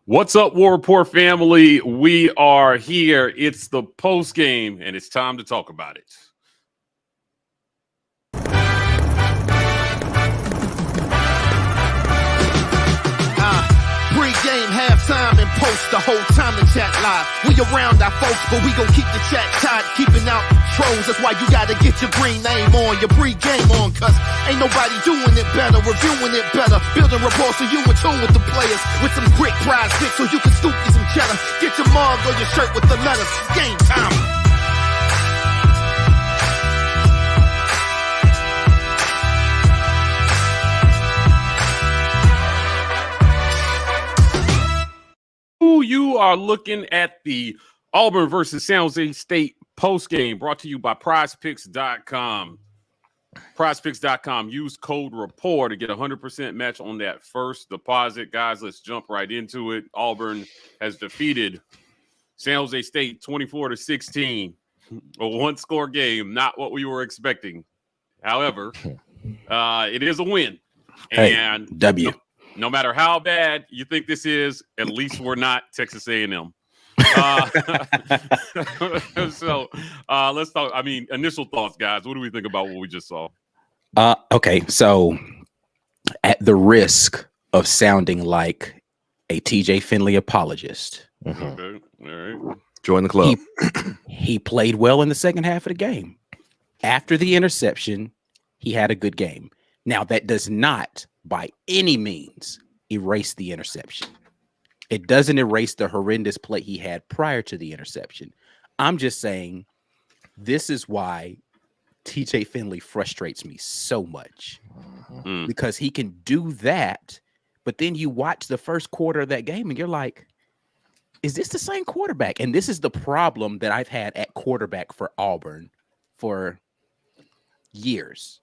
What's up, War Report family? We are here. It's the post game, and it's time to talk about it. Pre-game, halftime, and post the whole time the chat live. We around our folks, but we gon' keep the chat tight, keeping out trolls. That's why you gotta get your green name on, your pre-game on, cause ain't nobody doing it better, reviewing it better, building rapport so you in tune with the players, with some quick prize picks so you can scoop you some cheddar. Get your mug or your shirt with the letters. Game time. You are looking at the Auburn versus San Jose State post game, brought to you by PrizePicks.com. PrizePicks.com. Use code RAPPORT to get 100% match on that first deposit. Guys, let's jump right into it. Auburn has defeated San Jose State 24-16. A one-score game, not what we were expecting. However, it is a win. And hey, W. No matter how bad you think this is, at least we're not Texas A&M. So let's talk. I mean, initial thoughts, guys. What do we think about what we just saw? Okay, so at the risk of sounding like a TJ Finley apologist, Okay, all right. Join the club. He played well in the second half of the game. After the interception, he had a good game. Now, that does not by any means erase the interception. It doesn't erase the horrendous play he had prior to the interception. I'm just saying this is why TJ Finley frustrates me so much, because he can do that, but then you watch the first quarter of that game and you're like, is this the same quarterback? And this is the problem that I've had at quarterback for Auburn for years.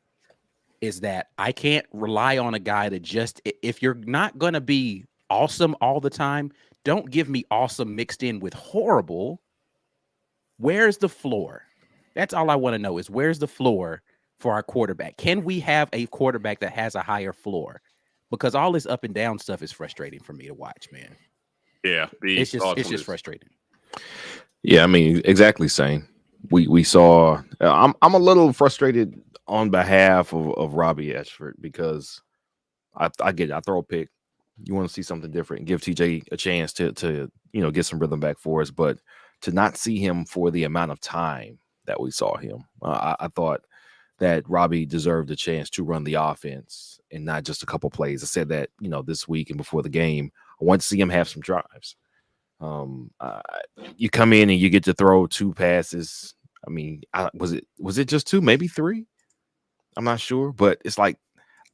Is that I can't rely on a guy to just, if you're not going to be awesome all the time, don't give me awesome mixed in with horrible. Where's the floor? That's all I want to know is where's the floor for our quarterback? Can we have a quarterback that has a higher floor? Because all this up and down stuff is frustrating for me to watch, man. Yeah. It's just frustrating. Yeah, I mean, exactly same. We saw, I'm a little frustrated on behalf of Robbie Ashford because I get it. I throw a pick. You want to see something different and give TJ a chance to get some rhythm back for us, but to not see him for the amount of time that we saw him, I thought that Robbie deserved a chance to run the offense and not just a couple plays. I said that this week and before the game, I want to see him have some drives. You come in and you get to throw two passes. I mean, was it just two, maybe three? I'm not sure, but it's like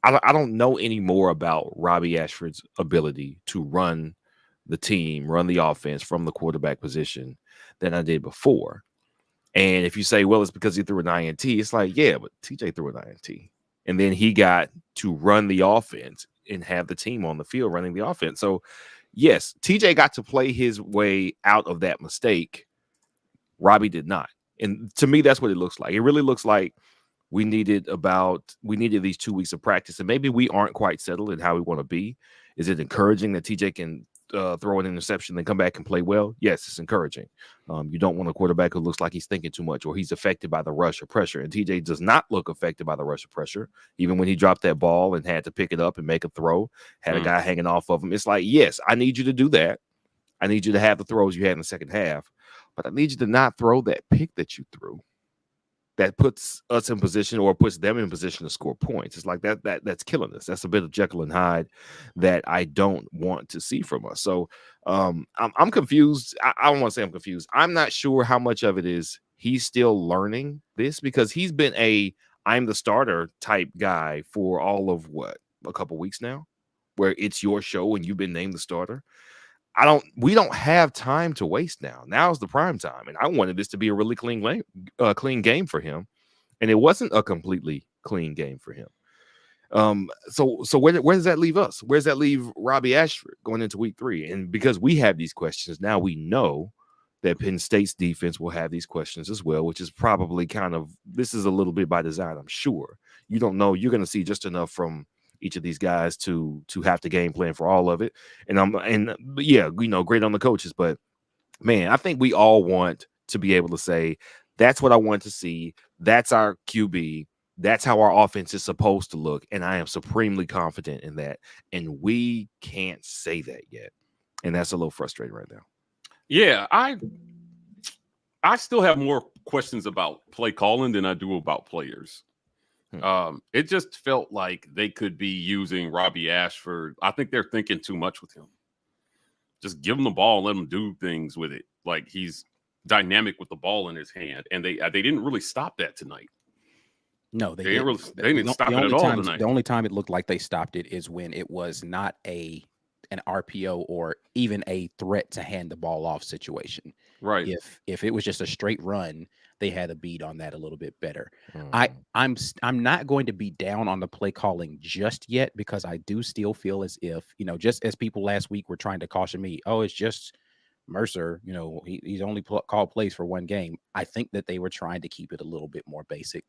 I don't know any more about Robbie Ashford's ability to run the team, run the offense from the quarterback position than I did before. And if you say, well, it's because he threw an INT, it's like, yeah, but TJ threw an INT. And then he got to run the offense and have the team on the field running the offense. So, yes, TJ got to play his way out of that mistake. Robbie did not. And to me, that's what it looks like. It really looks like we needed these 2 weeks of practice, and maybe we aren't quite settled in how we want to be. Is it encouraging that TJ can throw an interception and come back and play well? Yes, it's encouraging. You don't want a quarterback who looks like he's thinking too much or he's affected by the rush or pressure. And TJ does not look affected by the rush or pressure. Even when he dropped that ball and had to pick it up and make a throw, had a guy hanging off of him. It's like, yes, I need you to do that. I need you to have the throws you had in the second half, but I need you to not throw that pick that you threw. That puts us in position or puts them in position to score points. It's like that's killing us. That's a bit of Jekyll and Hyde that I don't want to see from us. So I'm confused. I don't want to say I'm confused. I'm not sure how much of it is he's still learning this, because he's been I'm the starter type guy for all of a couple weeks now, where it's your show and you've been named the starter. We don't have time to waste now. Now's the prime time. And I wanted this to be a really clean game for him. And it wasn't a completely clean game for him. So where does that leave us? Where does that leave Robbie Ashford going into week 3? And because we have these questions, now we know that Penn State's defense will have these questions as well, which is probably this is a little bit by design, I'm sure. You don't know. You're going to see just enough from each of these guys to have to game plan for all of it. Yeah, great on the coaches, but man, I think we all want to be able to say, that's what I want to see. That's our QB. That's how our offense is supposed to look. And I am supremely confident in that. And we can't say that yet. And that's a little frustrating right now. Yeah, I still have more questions about play calling than I do about players. It just felt like they could be using Robbie Ashford. I think they're thinking too much with him. Just give him the ball and let him do things with it. Like, he's dynamic with the ball in his hand. And they didn't really stop that tonight. No, they didn't stop it at all tonight. The only time it looked like they stopped it is when it was not an RPO or even a threat to hand the ball off situation. Right. If it was just a straight run, they had a beat on that a little bit better. I'm not going to be down on the play calling just yet, because I do still feel as if, just as people last week were trying to caution me, oh, it's just Mercer, he's only called plays for one game. I think that they were trying to keep it a little bit more basic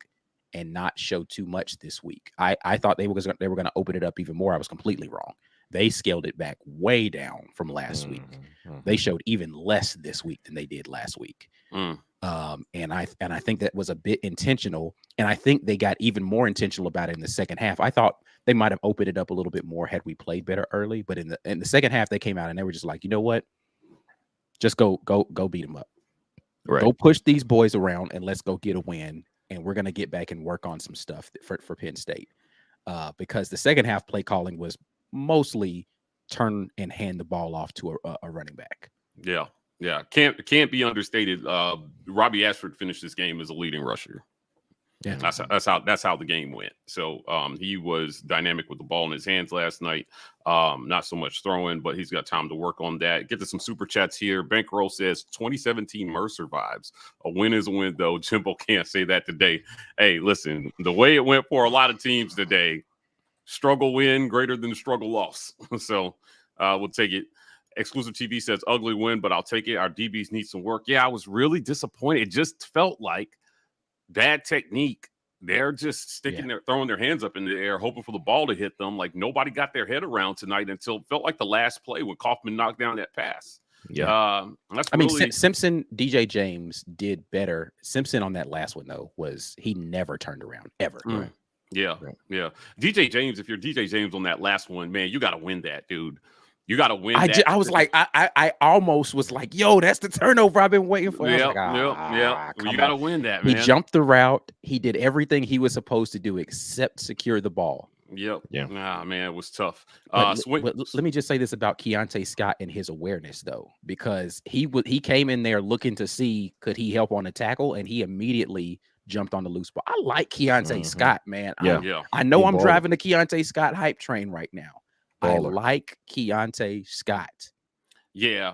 and not show too much this week. I thought they were going to open it up even more. I was completely wrong. They scaled it back way down from last week. They showed even less this week than they did last week. And I think that was a bit intentional. And I think they got even more intentional about it in the second half. I thought they might have opened it up a little bit more had we played better early. But in the second half, they came out and they were just like, you know what? Just go beat them up. Right. Go push these boys around and let's go get a win. And we're going to get back and work on some stuff for Penn State. Because the second half play calling was mostly turn and hand the ball off to a running back. Yeah. Can't be understated. Robbie Ashford finished this game as a leading rusher. Yeah, that's how the game went. So he was dynamic with the ball in his hands last night. Not so much throwing, but he's got time to work on that. Get to some super chats here. Bankroll says 2017 Mercer vibes. A win is a win, though. Jimbo can't say that today. Hey, listen, the way it went for a lot of teams today, struggle win greater than struggle loss. So we'll take it. Exclusive TV says ugly win, but I'll take it. Our DBs need some work. Yeah, I was really disappointed. It just felt like bad technique. They're just sticking there, throwing their hands up in the air, hoping for the ball to hit them. Like, nobody got their head around tonight until it felt like the last play when Kaufman knocked down that pass. Yeah. Simpson, DJ James did better. Simpson on that last one, though, he never turned around ever. Right. Yeah. DJ James, if you're DJ James on that last one, man, you got to win that, dude. You got to win. I was like, I almost was like, yo, that's the turnover I've been waiting for. Yeah. Well, you got to win that, man. He jumped the route. He did everything he was supposed to do except secure the ball. Yep. Yeah. Nah, man, it was tough. But let me just say this about Keontae Scott and his awareness, though, because he came in there looking to see could he help on the tackle, and he immediately jumped on the loose ball. I like Keontae Scott, man. I know I'm driving the Keontae Scott hype train right now. Baller. I like Keontae Scott. Yeah.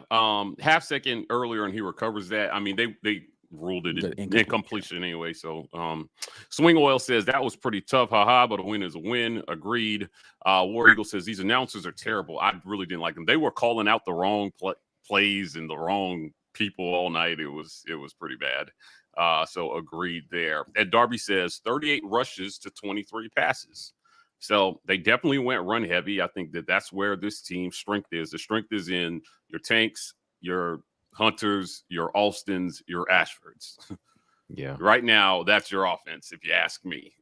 Half second earlier, and he recovers that. I mean, they ruled it incompletion anyway. So Swing Oil says that was pretty tough. Haha, but a win is a win. Agreed. War Eagle says these announcers are terrible. I really didn't like them. They were calling out the wrong plays and the wrong people all night. It was pretty bad. So agreed there. Ed Darby says 38 rushes to 23 passes. So they definitely went run heavy. I think that's where this team's strength is. The strength is in your Tanks, your Hunters, your Alstons, your Ashfords. Yeah. Right now, that's your offense, if you ask me.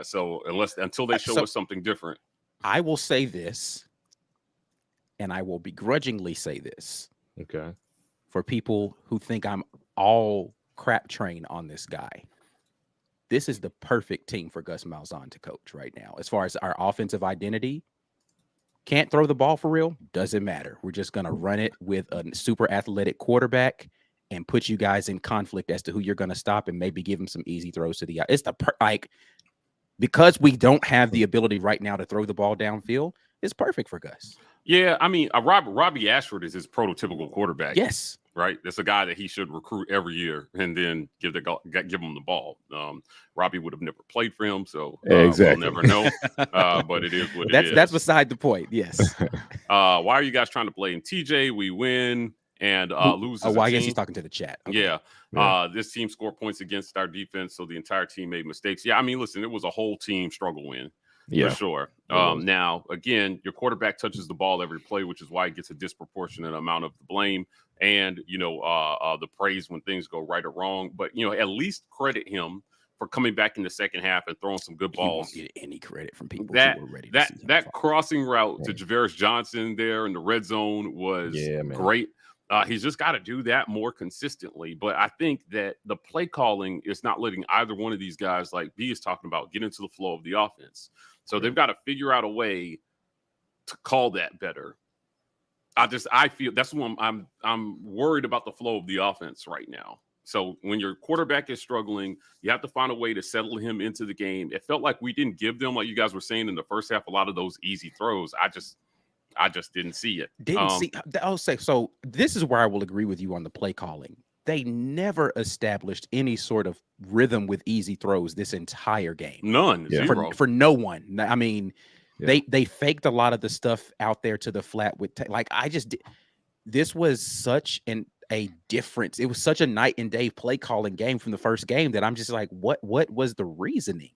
So until they show us something different. I will say this, and I will begrudgingly say this. Okay. For people who think I'm all crap train on this guy. This is the perfect team for Gus Malzahn to coach right now. As far as our offensive identity, can't throw the ball for real, doesn't matter. We're just going to run it with a super athletic quarterback and put you guys in conflict as to who you're going to stop and maybe give them some easy throws to the – it's because we don't have the ability right now to throw the ball downfield, it's perfect for Gus. Yeah, I mean, Robbie Ashford is his prototypical quarterback. Yes. Right? That's a guy that he should recruit every year and then give him the ball. Robbie would have never played for him, so exactly. We'll never know. But it is what it is. That's beside the point, yes. Why are you guys trying to play in TJ? We win and lose as a well, I guess team. he's talking to the chat. Okay. Yeah. This team scored points against our defense, so the entire team made mistakes. Yeah, I mean, listen, it was a whole team struggle win. Yeah, for sure. Now, again, your quarterback touches the ball every play, which is why he gets a disproportionate amount of the blame and, the praise when things go right or wrong. But, at least credit him for coming back in the second half and throwing some good He won't balls. get any credit from people That who were ready to that see him that fall. crossing route to Javaris Johnson there in the red zone was great. He's just got to do that more consistently. But I think that the play calling is not letting either one of these guys, like B is talking about, get into the flow of the offense. So they've got to figure out a way to call that better. I feel that's when I'm worried about the flow of the offense right now. So when your quarterback is struggling, you have to find a way to settle him into the game. It felt like we didn't give them, like you guys were saying in the first half, a lot of those easy throws. I just didn't see it. I'll say so. This is where I will agree with you on the play calling. They never established any sort of rhythm with easy throws this entire game. None, zero for no one. I mean, they faked a lot of the stuff out there to the flat with this was such a difference. It was such a night and day play calling game from the first game that I'm just like, what was the reasoning?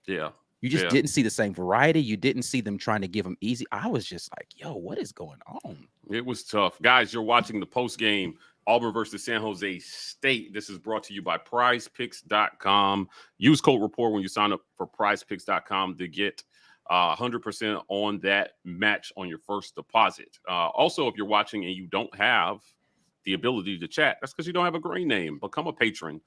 Yeah. You just didn't see the same variety. You didn't see them trying to give them easy. I was just like, yo, what is going on? It was tough. Guys, you're watching the post game Auburn versus San Jose State. This is brought to you by prizepicks.com. Use code REPORT when you sign up for prizepicks.com to get 100% on that match on your first deposit. Also, if you're watching and you don't have the ability to chat, that's because you don't have a green name. Become a patron.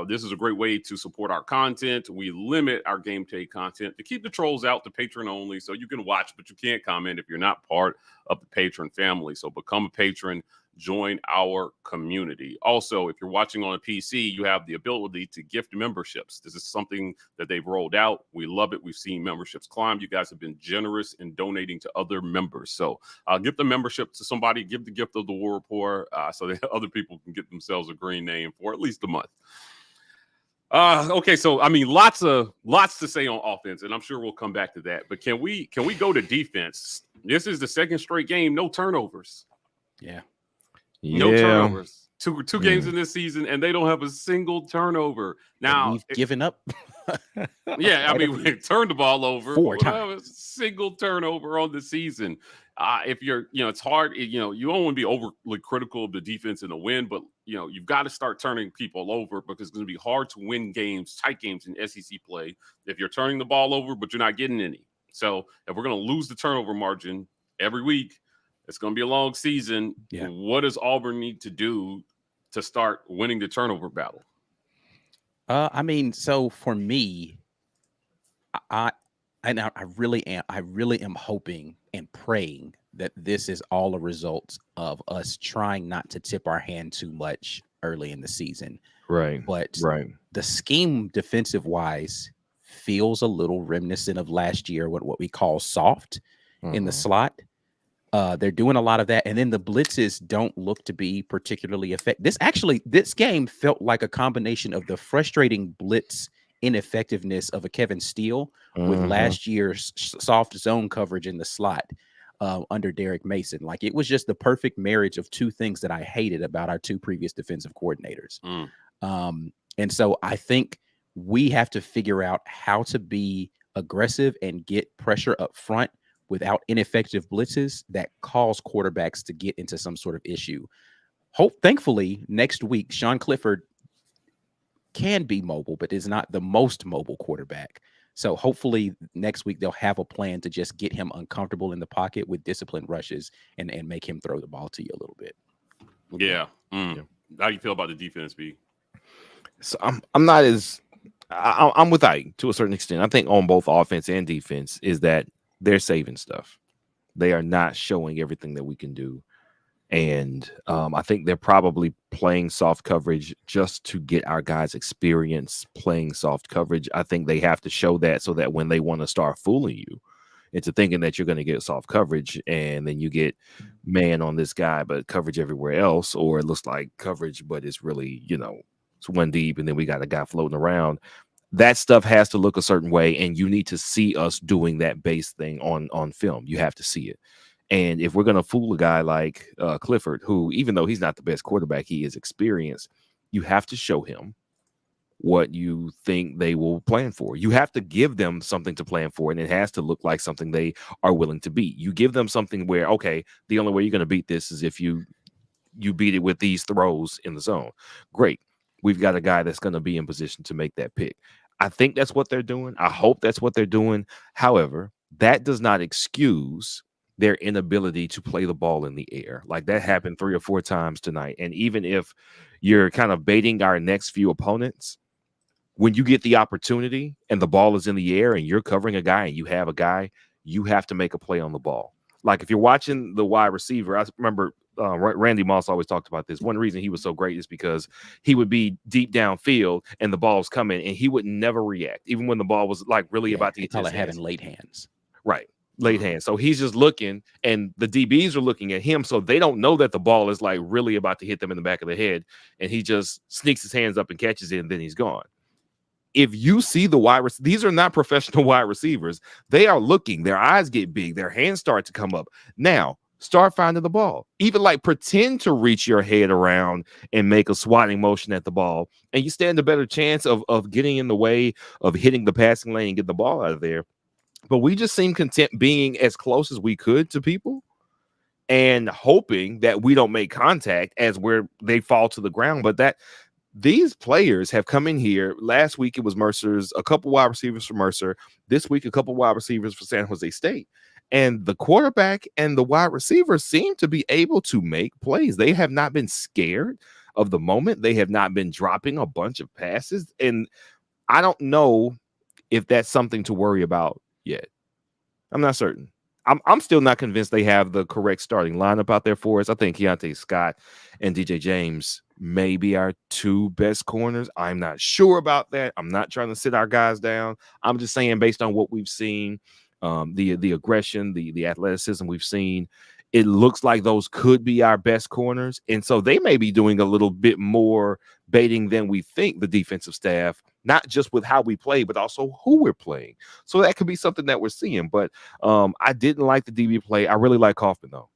This is a great way to support our content. We limit our game day content to keep the trolls out to patron only, so you can watch, but you can't comment if you're not part of the patron family. So become a patron. Join our community. Also, if you're watching on a PC, you have the ability to gift memberships. This is something that they've rolled out. We love it. We've seen memberships climb. You guys have been generous in donating to other members. So give the membership to somebody. Give the gift of the War Report so that other people can get themselves a green name for at least a month. Okay, so I mean, lots to say on offense, and I'm sure we'll come back to that. But can we go to defense? This is the second straight game, no turnovers. Yeah. No turnovers. Two games in this season, and they don't have a single turnover. Now and we've given up. Yeah, I mean, we turned the ball over 4 times. A single turnover on the season. If you're, it's hard. You don't want to be overly critical of the defense in the win, but you've got to start turning people over because it's going to be hard to win games, tight games in SEC play if you're turning the ball over, but you're not getting any. So if we're going to lose the turnover margin every week, it's going to be a long season. Yeah. What does Auburn need to do to start winning the turnover battle? I mean, so for me, I really am hoping and praying that this is all a result of us trying not to tip our hand too much early in the season. Right. But the scheme defensive wise feels a little reminiscent of last year, what we call soft in the slot. They're doing a lot of that. And then the blitzes don't look to be particularly effective. This game felt like a combination of the frustrating blitz ineffectiveness of a Kevin Steele with last year's soft zone coverage in the slot under Derek Mason. Like, it was just the perfect marriage of two things that I hated about our two previous defensive coordinators. And so I think we have to figure out how to be aggressive and get pressure up front without ineffective blitzes that cause quarterbacks to get into some sort of issue. Thankfully, next week, Sean Clifford can be mobile, but is not the most mobile quarterback. So hopefully next week they'll have a plan to just get him uncomfortable in the pocket with disciplined rushes and make him throw the ball to you a little bit. Yeah. How do you feel about the defense, B? So I'm not as I'm with Ike to a certain extent. I think on both offense and defense is that they're saving stuff. They are not showing everything that we can do. And I think they're probably playing soft coverage just to get our guys experience playing soft coverage. I think they have to show that so that when they want to start fooling you into thinking that you're going to get soft coverage and then you get man on this guy, but coverage everywhere else, or it looks like coverage, but it's really, it's one deep and then we got a guy floating around. That stuff has to look a certain way, and you need to see us doing that base thing on film. You have to see it. And if we're going to fool a guy like Clifford, who, even though he's not the best quarterback, he is experienced, you have to show him what you think they will plan for. You have to give them something to plan for, and it has to look like something they are willing to beat. You give them something where, okay, the only way you're going to beat this is if you beat it with these throws in the zone. Great. We've got a guy that's going to be in position to make that pick. I think that's what they're doing. I hope that's what they're doing. However, that does not excuse their inability to play the ball in the air. Like that happened 3 or 4 times tonight. And even if you're kind of baiting our next few opponents, when you get the opportunity and the ball is in the air and you're covering a guy and you have a guy, you have to make a play on the ball. Like if you're watching the wide receiver, I remember Randy Moss always talked about this. One reason he was so great is because he would be deep downfield and the ball's coming and he would never react, even when the ball was like really about to get to his hands. Having late hands. Right. Late hands. So he's just looking and the DBs are looking at him. So they don't know that the ball is like really about to hit them in the back of the head. And he just sneaks his hands up and catches it and then he's gone. If you see the wide receivers, these are not professional wide receivers. They are looking, their eyes get big, their hands start to come up. Now, start finding the ball. Even like pretend to reach your head around and make a swatting motion at the ball. And you stand a better chance of getting in the way of hitting the passing lane and get the ball out of there. But we just seem content being as close as we could to people and hoping that we don't make contact as they fall to the ground. But that these players have come in here. Last week it was Mercer's, a couple wide receivers for Mercer. This week, a couple wide receivers for San Jose State. And the quarterback and the wide receivers seem to be able to make plays. They have not been scared of the moment. They have not been dropping a bunch of passes. And I don't know if that's something to worry about yet. I'm not certain. I'm still not convinced they have the correct starting lineup out there for us. I think Keontae Scott and DJ James may be our 2 best corners. I'm not sure about that. I'm not trying to sit our guys down. I'm just saying based on what we've seen, the aggression, the athleticism we've seen, it looks like those could be our best corners. And so they may be doing a little bit more baiting than we think, the defensive staff, not just with how we play, but also who we're playing. So that could be something that we're seeing. But I didn't like the DB play. I really like Kaufman, though.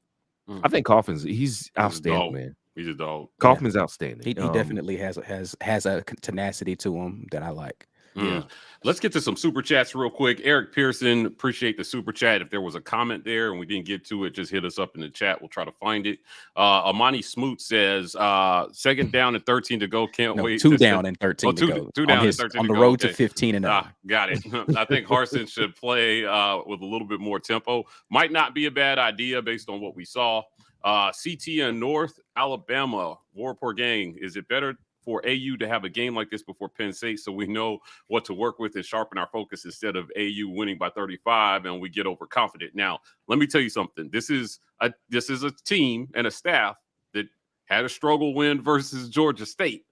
I think he's outstanding, man. He's a dog. Kaufman's outstanding. He definitely has a tenacity to him that I like. Yeah. Let's get to some super chats real quick. Eric Pearson, appreciate the super chat. If there was a comment there and we didn't get to it, just hit us up in the chat. We'll try to find it. Amani Smoot says, 2nd down and 13 to go. Can't wait. 2 down and 13 to go. 2 down and 13 on to the go. road to 15 and 0. Got it. I think Harsin should play with a little bit more tempo. Might not be a bad idea based on what we saw. CT in North Alabama, Warport Gang. Is it better for AU to have a game like this before Penn State so we know what to work with and sharpen our focus instead of AU winning by 35 and we get overconfident? Now, let me tell you something. This is a team and a staff that had a struggle win versus Georgia State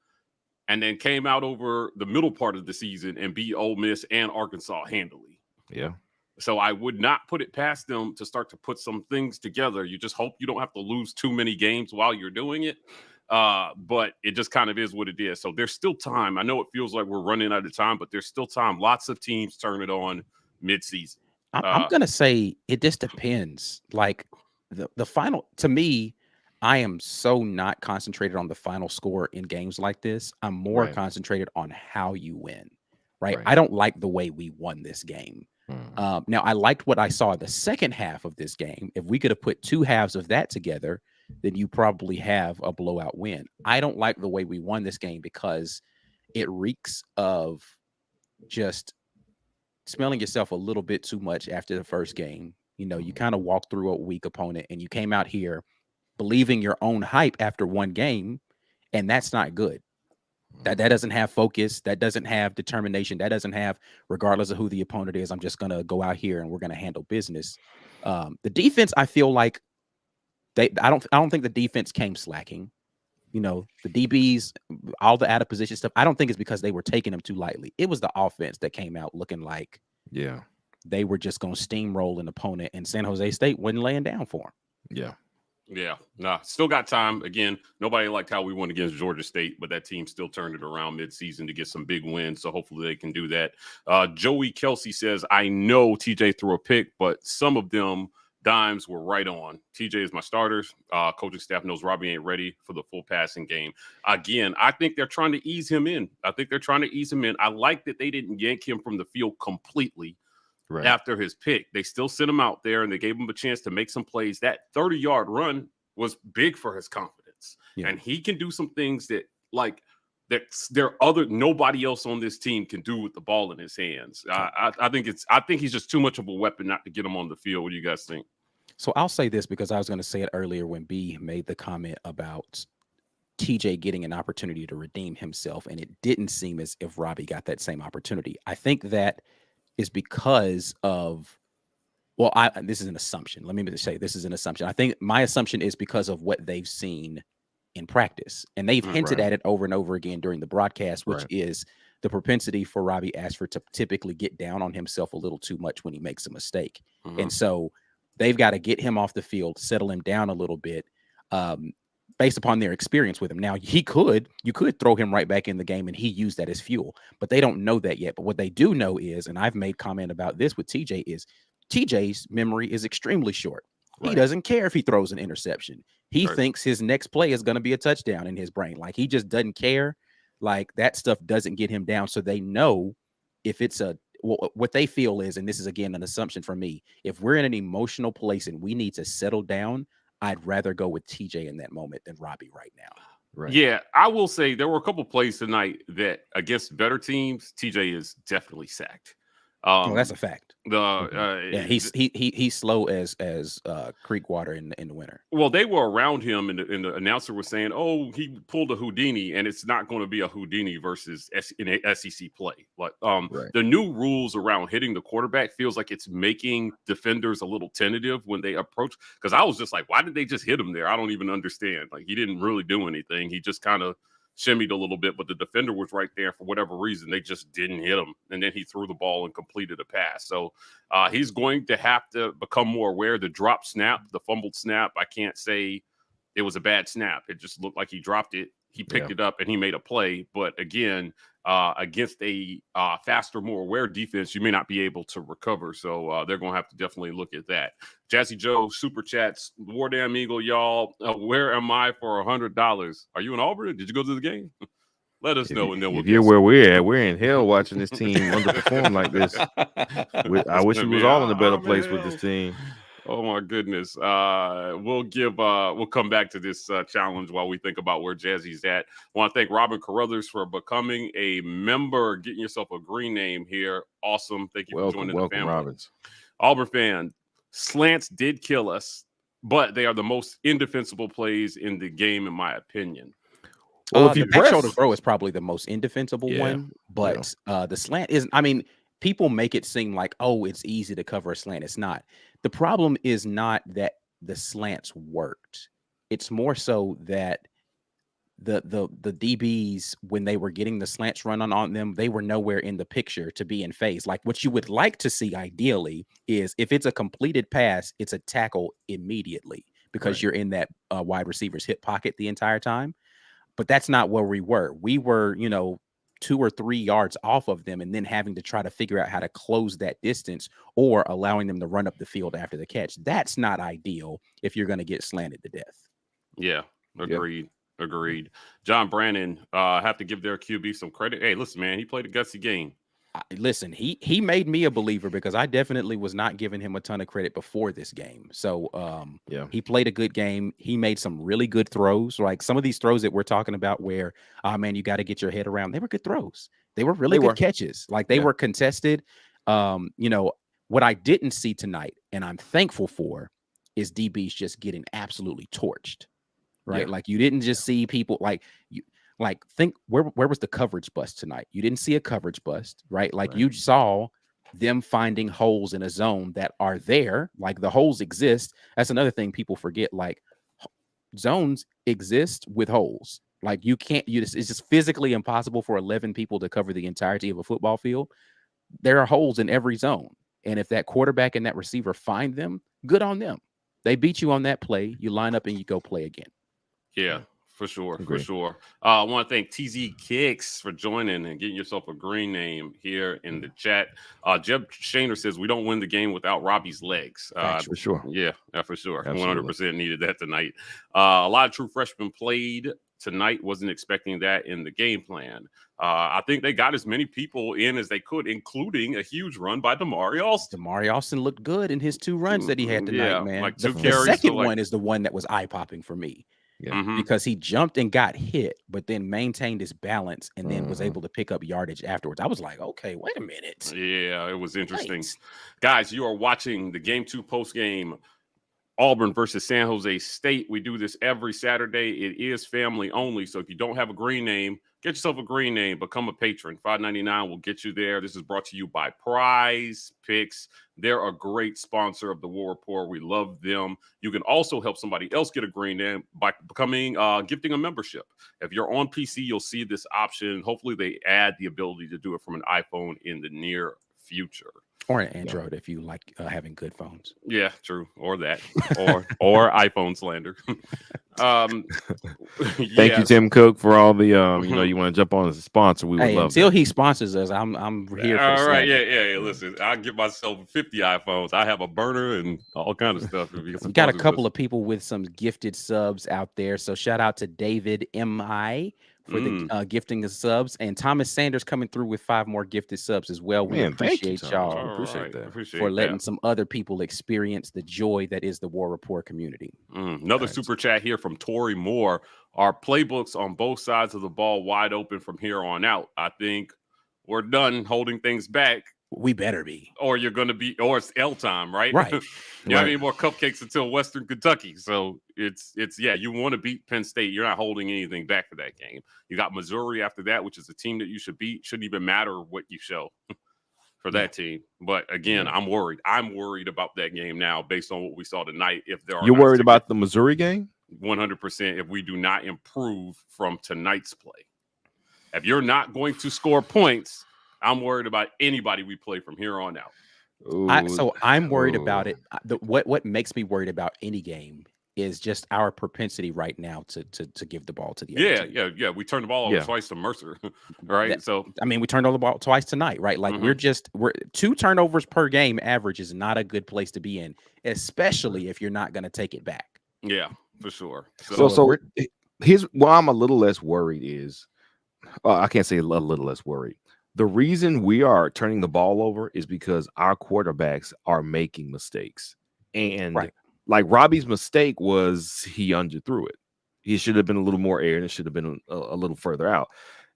and then came out over the middle part of the season and beat Ole Miss and Arkansas handily. Yeah. So I would not put it past them to start to put some things together. You just hope you don't have to lose too many games while you're doing it. But it just kind of is what it is. So there's still time. I know it feels like we're running out of time, but there's still time. Lots of teams turn it on mid-season. I'm going to say it just depends. Like the final, to me, I am so not concentrated on the final score in games like this. I'm more concentrated on how you win, right? I don't like the way we won this game. Now, I liked what I saw in the second half of this game. If we could have put 2 halves of that together, then you probably have a blowout win. I don't like the way we won this game because it reeks of just smelling yourself a little bit too much after the first game. You know, you kind of walked through a weak opponent and you came out here believing your own hype after one game, and that's not good. That doesn't have focus. That doesn't have determination. That doesn't have, regardless of who the opponent is, I'm just going to go out here and we're going to handle business. The defense, I feel like, I don't think the defense came slacking. You know, the DBs, all the out of position stuff, I don't think it's because they were taking them too lightly. It was the offense that came out looking like they were just going to steamroll an opponent, and San Jose State wasn't laying down for them. Yeah. Nah, still got time. Again, nobody liked how we won against Georgia State, but that team still turned it around midseason to get some big wins. So hopefully they can do that. Joey Kelsey says, I know TJ threw a pick, but some of them Dimes were right on. TJ is my starters. Coaching staff knows Robbie ain't ready for the full passing game. Again, I think they're trying to ease him in. I like that they didn't yank him from the field completely after his pick. They still sent him out there and they gave him a chance to make some plays. That 30-yard run was big for his confidence. Yeah. And he can do some things that nobody else on this team can do with the ball in his hands. I think he's just too much of a weapon not to get him on the field. What do you guys think? So I'll say this because I was going to say it earlier when B made the comment about TJ getting an opportunity to redeem himself, and it didn't seem as if Robbie got that same opportunity. I think that is because of, this is an assumption. Let me say this is an assumption. I think my assumption is because of what they've seen in practice, and they've hinted at it over and over again during the broadcast, which is the propensity for Robbie Ashford to typically get down on himself a little too much when he makes a mistake. And so they've got to get him off the field, settle him down a little bit, based upon their experience with him. Now, you could throw him right back in the game and he used that as fuel, but they don't know that yet. But what they do know is, and I've made comment about this with TJ, is TJ's memory is extremely short. He doesn't care if he throws an interception. He thinks his next play is going to be a touchdown in his brain. Like, he just doesn't care. Like, that stuff doesn't get him down. So they know if it's what they feel is, and this is again an assumption from me, if we're in an emotional place and we need to settle down, I'd rather go with TJ in that moment than Robbie right now. Yeah, I will say there were a couple plays tonight that against better teams, TJ is definitely sacked. That's a fact. He's slow as creek water in the winter. Well, they were around him, and the announcer was saying, "Oh, he pulled a Houdini," and it's not going to be a Houdini versus in a SEC play. But the new rules around hitting the quarterback feels like it's making defenders a little tentative when they approach. Because I was just like, why did they just hit him there? I don't even understand. Like, he didn't really do anything. He just kind of shimmied a little bit, but the defender was right there for whatever reason. They just didn't hit him, and then he threw the ball and completed a pass. So he's going to have to become more aware. The drop snap, the fumbled snap, I can't say it was a bad snap. It just looked like he dropped it. He picked it up and he made a play. But again, against a faster, more aware defense, you may not be able to recover. So they're going to have to definitely look at that. Jazzy Joe, Super Chats, War Damn Eagle, y'all. Where am I for $100? Are you in Auburn? Did you go to the game? Let us know. And then if you're where we're at, we're in hell watching this team underperform like this. I wish we was all in a better place with this team. Oh my goodness. We'll come back to this challenge while we think about where Jazzy's at. I want to thank Robin Carruthers for becoming a member, getting yourself a green name here. Awesome. Thank you for joining the family. Robbins. Auburn fan, slants did kill us, but they are the most indefensible plays in the game, in my opinion. Well, if you back shoulder throw is probably the most indefensible one, but the slant isn't. I mean, people make it seem like, oh, it's easy to cover a slant. It's not. The problem is not that the slants worked. It's more so that the DBs, when they were getting the slants run on them, they were nowhere in the picture to be in phase. Like, what you would like to see ideally is if it's a completed pass, it's a tackle immediately because you're in that wide receiver's hip pocket the entire time. But that's not where we were. We were, 2 or 3 yards off of them and then having to try to figure out how to close that distance or allowing them to run up the field after the catch. That's not ideal if you're going to get slanted to death. Yeah, agreed. Yep. Agreed. John Brannon, have to give their QB some credit. Hey, listen, man, he played a gutsy game. Listen, he made me a believer because I definitely was not giving him a ton of credit before this game. So he played a good game. He made some really good throws. Like some of these throws that we're talking about where, man, you got to get your head around. They were good throws. They were really good catches. Like they were contested. What I didn't see tonight, and I'm thankful for, is DBs just getting absolutely torched. Right. Like you didn't just see people think where was the coverage bust tonight? You didn't see a coverage bust, right? Like you saw them finding holes in a zone that are there. Like the holes exist. That's another thing people forget. Like zones exist with holes. Like you can't, it's just physically impossible for 11 people to cover the entirety of a football field. There are holes in every zone. And if that quarterback and that receiver find them, good on them. They beat you on that play. You line up and you go play again. Yeah. For sure, Agree. for sure. I want to thank TZ Kicks for joining and getting yourself a green name here in the chat. Jeb Shaner says we don't win the game without Robbie's legs. For sure. Yeah, for sure. Absolutely. 100% needed that tonight. A lot of true freshmen played tonight. Wasn't expecting that in the game plan. I think they got as many people in as they could, including a huge run by Damari Alston. Damari Alston looked good in his 2 runs that he had tonight, man. Like The 2 carries. second one is the one that was eye-popping for me. Yeah. Because he jumped and got hit, but then maintained his balance and then was able to pick up yardage afterwards. I was like, okay, wait a minute. Yeah, it was interesting. Right. Guys, you are watching the Game 2 post-game Auburn versus San Jose State. We do this every Saturday. It is family only. So if you don't have a green name, get yourself a green name. Become a patron. $5.99 will get you there. This is brought to you by Prize Picks. They're a great sponsor of the War Report. We love them. You can also help somebody else get a green name by becoming gifting a membership. If you're on PC, you'll see this option. Hopefully, they add the ability to do it from an iPhone in the near future. Or an Android if you like having good phones. Yeah, true. Or that. or iPhone slander. Thank you, Tim Cook, for all the you want to jump on as a sponsor. We would love until that. he sponsors us. I'm here for all right. slander. Yeah. Listen, I give myself 50 iPhones. I have a burner and all kinds of stuff. We got a couple of people with some gifted subs out there. So shout out to David M.I. for the gifting of subs, and Thomas Sanders coming through with 5 more gifted subs as well. We appreciate y'all for letting some other people experience the joy that is the War Report community. Another super chat here from Tori Moore. Our playbooks on both sides of the ball wide open from here on out. I think we're done holding things back. We better be, or you're going to be, or it's L time, right? Right. You have any more cupcakes until Western Kentucky? So it's you want to beat Penn State. You're not holding anything back for that game. You got Missouri after that, which is a team that you should beat. Shouldn't even matter what you show for that team. But again, I'm worried. I'm worried about that game now based on what we saw tonight. If there are You're worried about the Missouri game? 100% if we do not improve from tonight's play. If you're not going to score points, I'm worried about anybody we play from here on out. I'm worried about it. What makes me worried about any game is just our propensity right now to give the ball to the other team. Yeah. We turned the ball over twice to Mercer, right? We turned over the ball twice tonight, right? Like we're 2 turnovers per game average is not a good place to be in, especially if you're not going to take it back. Yeah, for sure. So here's why I'm a little less worried is, I can't say a little less worried. The reason we are turning the ball over is because our quarterbacks are making mistakes. And like Robbie's mistake was he underthrew it. He should have been a little more air and it should have been a little further out.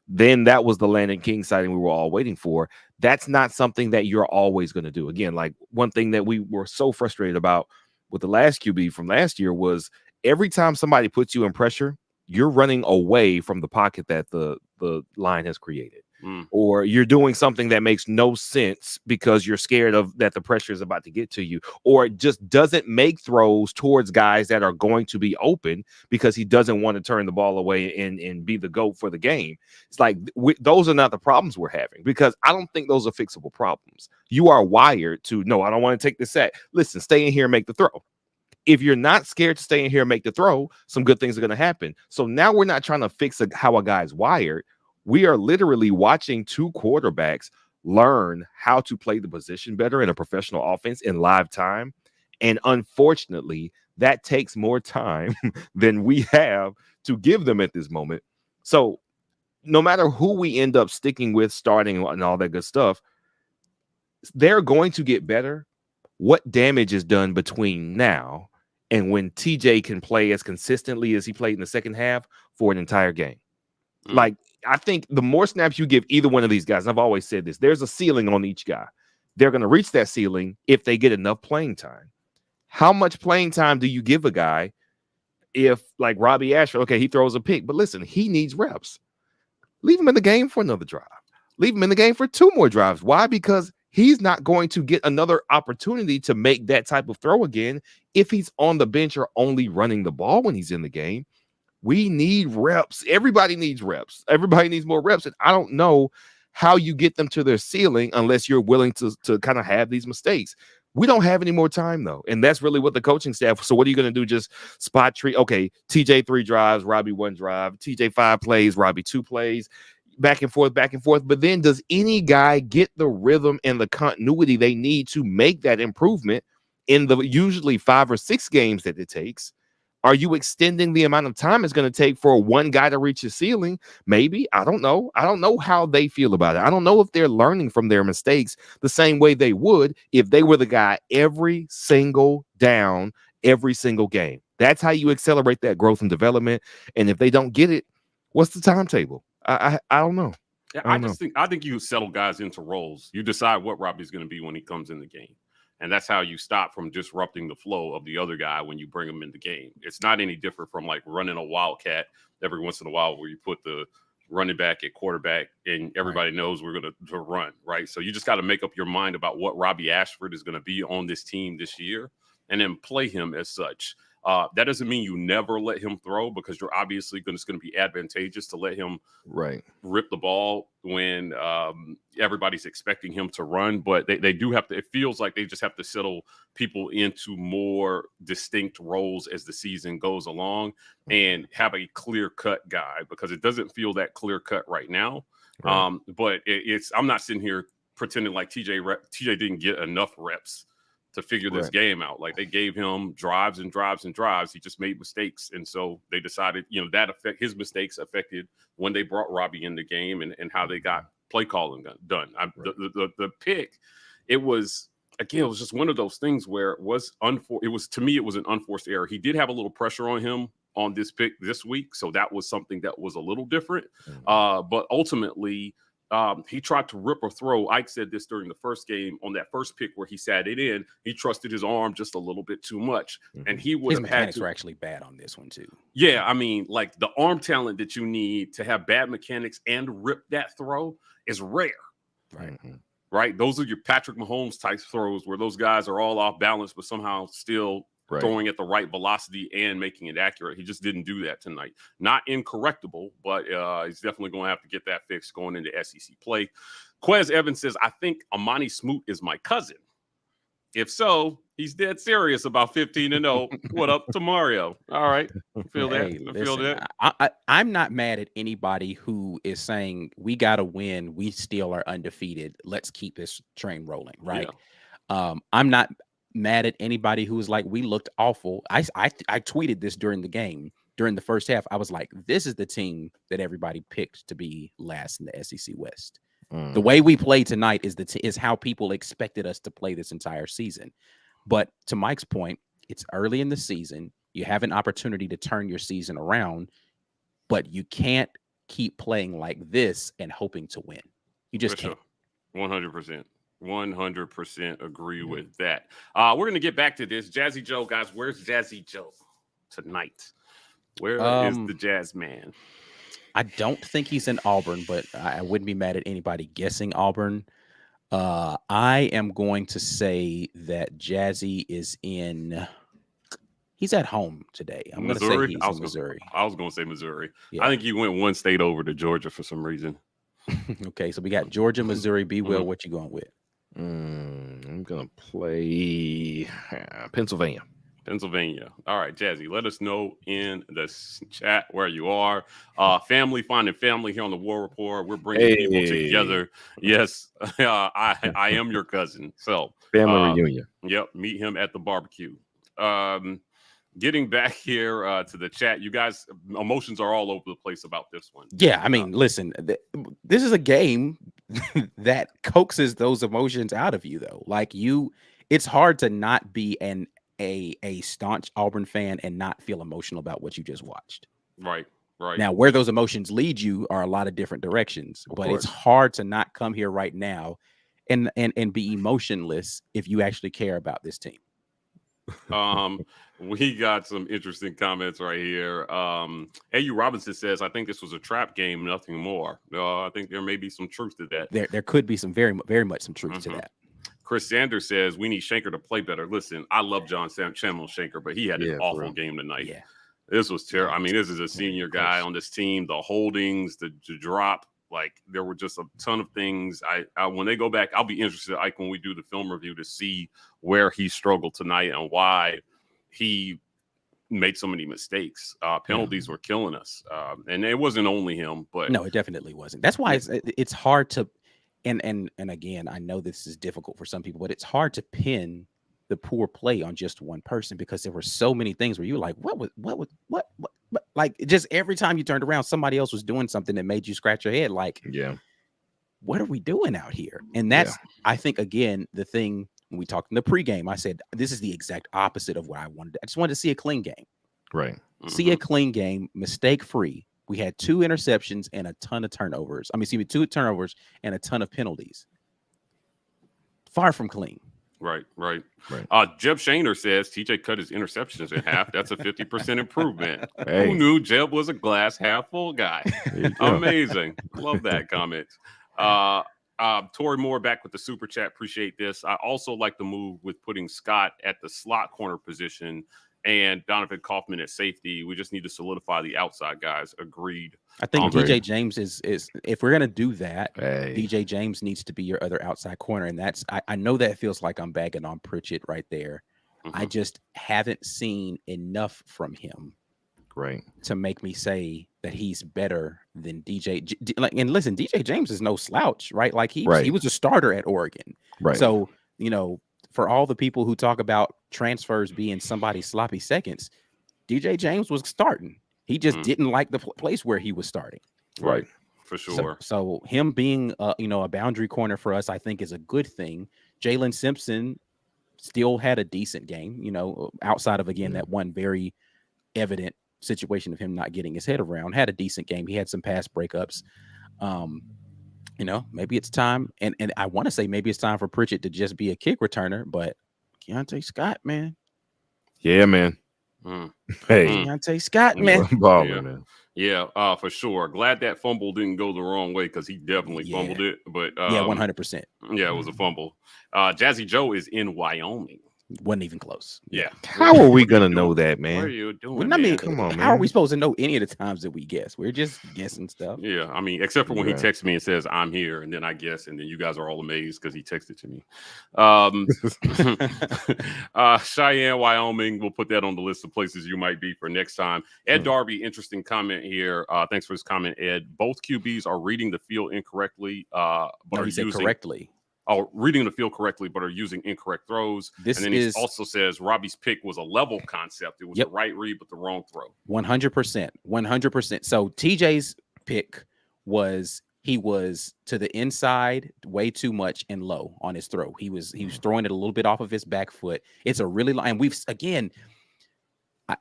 Then that was the Landon King sighting we were all waiting for. That's not something that you're always going to do. Again, like one thing that we were so frustrated about with the last QB from last year was every time somebody puts you in pressure, you're running away from the pocket that the line has created. Or you're doing something that makes no sense because you're scared of that the pressure is about to get to you, or it just doesn't make throws towards guys that are going to be open because he doesn't want to turn the ball away and be the GOAT for the game. It's like those are not the problems we're having, because I don't think those are fixable problems. You are wired to, no, I don't want to take the sack. Listen, stay in here and make the throw. If you're not scared to stay in here and make the throw, some good things are going to happen. So now we're not trying to fix how a guy's wired. We are literally watching 2 quarterbacks learn how to play the position better in a professional offense in live time. And unfortunately, that takes more time than we have to give them at this moment. So no matter who we end up sticking with, starting and all that good stuff, they're going to get better. What damage is done between now and when TJ can play as consistently as he played in the second half for an entire game? Like, I think the more snaps you give either one of these guys, and I've always said this, there's a ceiling on each guy. They're going to reach that ceiling if they get enough playing time. How much playing time do you give a guy if, like Robbie Ashford, okay, he throws a pick, but listen, he needs reps. Leave him in the game for another drive. Leave him in the game for 2 more drives. Why? Because he's not going to get another opportunity to make that type of throw again if he's on the bench or only running the ball when he's in the game. We need reps. Everybody needs reps. Everybody needs more reps. And I don't know how you get them to their ceiling unless you're willing to kind of have these mistakes. We don't have any more time, though. And that's really what the coaching staff. So what are you going to do? Just spot treat? Okay, TJ 3 drives, Robbie 1 drive, TJ 5 plays, Robbie 2 plays, back and forth, back and forth. But then does any guy get the rhythm and the continuity they need to make that improvement in the usually 5 or 6 games that it takes? Are you extending the amount of time it's going to take for one guy to reach his ceiling? Maybe. I don't know. I don't know how they feel about it. I don't know if they're learning from their mistakes the same way they would if they were the guy every single down, every single game. That's how you accelerate that growth and development. And if they don't get it, what's the timetable? I don't know. Yeah, I think you settle guys into roles. You decide what Robbie's going to be when he comes in the game. And that's how you stop from disrupting the flow of the other guy when you bring him in the game. It's not any different from like running a wildcat every once in a while where you put the running back at quarterback and everybody knows we're going to run, right? So you just got to make up your mind about what Robbie Ashford is going to be on this team this year and then play him as such. That doesn't mean you never let him throw because you're obviously it's going to be advantageous to let him rip the ball when everybody's expecting him to run. But they do have to. It feels like they just have to settle people into more distinct roles as the season goes along and have a clear-cut guy because it doesn't feel that clear-cut right now. Right. But I'm not sitting here pretending like TJ didn't get enough reps to figure this game out. Like they gave him drives and drives and drives. He just made mistakes. And so they decided, that his mistakes affected when they brought Robbie in the game and how they got play calling done. The pick, it was just one of those things where it was to me, it was an unforced error. He did have a little pressure on him on this pick this week. So that was something that was a little different. But ultimately, he tried to rip or throw. Ike said this during the first game on that first pick where he sat it in. He trusted his arm just a little bit too much, and he would his have mechanics had to. Were actually bad on this one too. Yeah, I mean, like the arm talent that you need to have bad mechanics and rip that throw is rare. Right. Right. Those are your Patrick Mahomes type throws where those guys are all off balance, but somehow still throwing at the right velocity and making it accurate. He just didn't do that tonight. Not incorrectable, but he's definitely going to have to get that fixed going into SEC play. Quez Evans says, I think Amani Smoot is my cousin. If so, he's dead serious about 15-0. What up to Mario? All right. Feel that. I'm not mad at anybody who is saying we got to win. We still are undefeated. Let's keep this train rolling. Right. Yeah. I'm not mad at anybody who was like, we looked awful. I tweeted this during the game, during the first half. I was like, this is the team that everybody picked to be last in the SEC West. The way we play tonight is how people expected us to play this entire season. But to Mike's point, it's early in the season. You have an opportunity to turn your season around, but you can't keep playing like this and hoping to win. You just can't. 100%. 100% agree with that. We're going to get back to this. Jazzy Joe, guys, where's Jazzy Joe tonight? Where is the Jazz man? I don't think he's in Auburn, but I wouldn't be mad at anybody guessing Auburn. I am going to say that Jazzy is he's at home today. I'm going to say he's in Missouri. I was going to say Missouri. Yeah. I think he went one state over to Georgia for some reason. Okay, so we got Georgia, Missouri. B. Will, what you going with? I'm going to play Pennsylvania. All right, Jazzy, let us know in the chat where you are. Family finding family here on the War Report. We're bringing people together. Yes, I am your cousin. So family reunion. Yep, meet him at the barbecue. Getting back here to the chat, you guys, emotions are all over the place about this one. Yeah, I mean, listen, this is a game that coaxes those emotions out of you, though. Like it's hard to not be a staunch Auburn fan and not feel emotional about what you just watched. Right. Now, where those emotions lead you are a lot of different directions, but it's hard to not come here right now and be emotionless if you actually care about this team. We got some interesting comments right here. A.U. Robinson says, I think this was a trap game, nothing more. I think there may be some truth to that. There could be some very, very much some truth to that. Chris Sanders says, we need Shanker to play better. Listen, I love John Chandler Shanker, but he had an awful game tonight. Yeah. This was terrible. I mean, this is a senior guy on this team. The holdings, the drop, Like there were just a ton of things. I when they go back, I'll be interested, like when we do the film review, to see where he struggled tonight and why he made so many mistakes. Penalties were killing us, and it wasn't only him, but no, it definitely wasn't. That's why it's hard to, and again, I know this is difficult for some people, but it's hard to pin the poor play on just one person, because there were so many things where you're like, what, like just every time you turned around, somebody else was doing something that made you scratch your head. Like, what are we doing out here? And that's, I think, again, the thing. When we talked in the pregame, I said, this is the exact opposite of what I wanted. I just wanted to see a clean game. Right. See a clean game, mistake-free. We had 2 interceptions and a ton of turnovers. I mean, 2 turnovers and a ton of penalties. Far from clean. Right. Jeb Shaner says TJ cut his interceptions in half. That's a 50% improvement. Hey. Who knew Jeb was a glass half full guy? Amazing. Love that comment. Tori Moore back with the super chat. Appreciate this. I also like the move with putting Scott at the slot corner position and Donovan Kaufman at safety. We just need to solidify the outside guys. Agreed. I think DJ James is if we're gonna do that, DJ James needs to be your other outside corner. And that's I know that feels like I'm bagging on Pritchett right there. I just haven't seen enough from him to make me say that he's better than DJ. And listen, DJ James is no slouch, right? Like he was a starter at Oregon. Right. So, you know, for all the people who talk about transfers being somebody's sloppy seconds, DJ James was starting. He just didn't like the place where he was starting. Right. For sure. So him being, a boundary corner for us, I think, is a good thing. Jalen Simpson still had a decent game, outside of, again, that one very evident situation of him not getting his head around. Had a decent game. He had some pass breakups. Maybe it's time, and I want to say maybe it's time for Pritchett to just be a kick returner, but Keontae Scott, man. Yeah, man. Hey, Keontae Scott, man. Man. Yeah, for sure. Glad that fumble didn't go the wrong way, because he definitely fumbled it. But 100%. Yeah, it was a fumble. Jazzy Joe is in Wyoming. Wasn't even close. Yeah. How are we gonna know that, man? What are you doing? I mean, come on, man. How are we supposed to know any of the times that we guess? We're just guessing stuff. Yeah, I mean, except for when he texts me and says I'm here, and then I guess, and then you guys are all amazed because he texted to me. Cheyenne, Wyoming. We'll put that on the list of places you might be for next time. Ed Darby, interesting comment here. Thanks for this comment, Ed. Both QBs are reading the field incorrectly, but he said correctly. Reading the field correctly, but are using incorrect throws. And then he also says Robbie's pick was a level concept. It was the right read, but the wrong throw. 100%. 100%. So TJ's pick was he was to the inside way too much and low on his throw. He was throwing it a little bit off of his back foot. It's a really long, and we've again.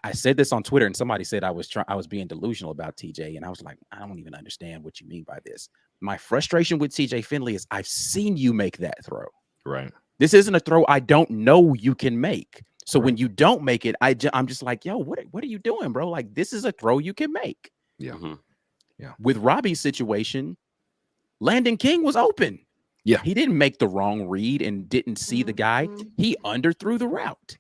I said this on Twitter, and somebody said I was being delusional about TJ, and I was like, I don't even understand what you mean by this. My frustration with TJ Finley is I've seen you make that throw. Right. This isn't a throw I don't know you can make. So when you don't make it, I'm just like, yo, what are you doing, bro? Like, this is a throw you can make. Yeah. Yeah. With Robbie's situation, Landon King was open. Yeah. He didn't make the wrong read and didn't see the guy. He underthrew the route.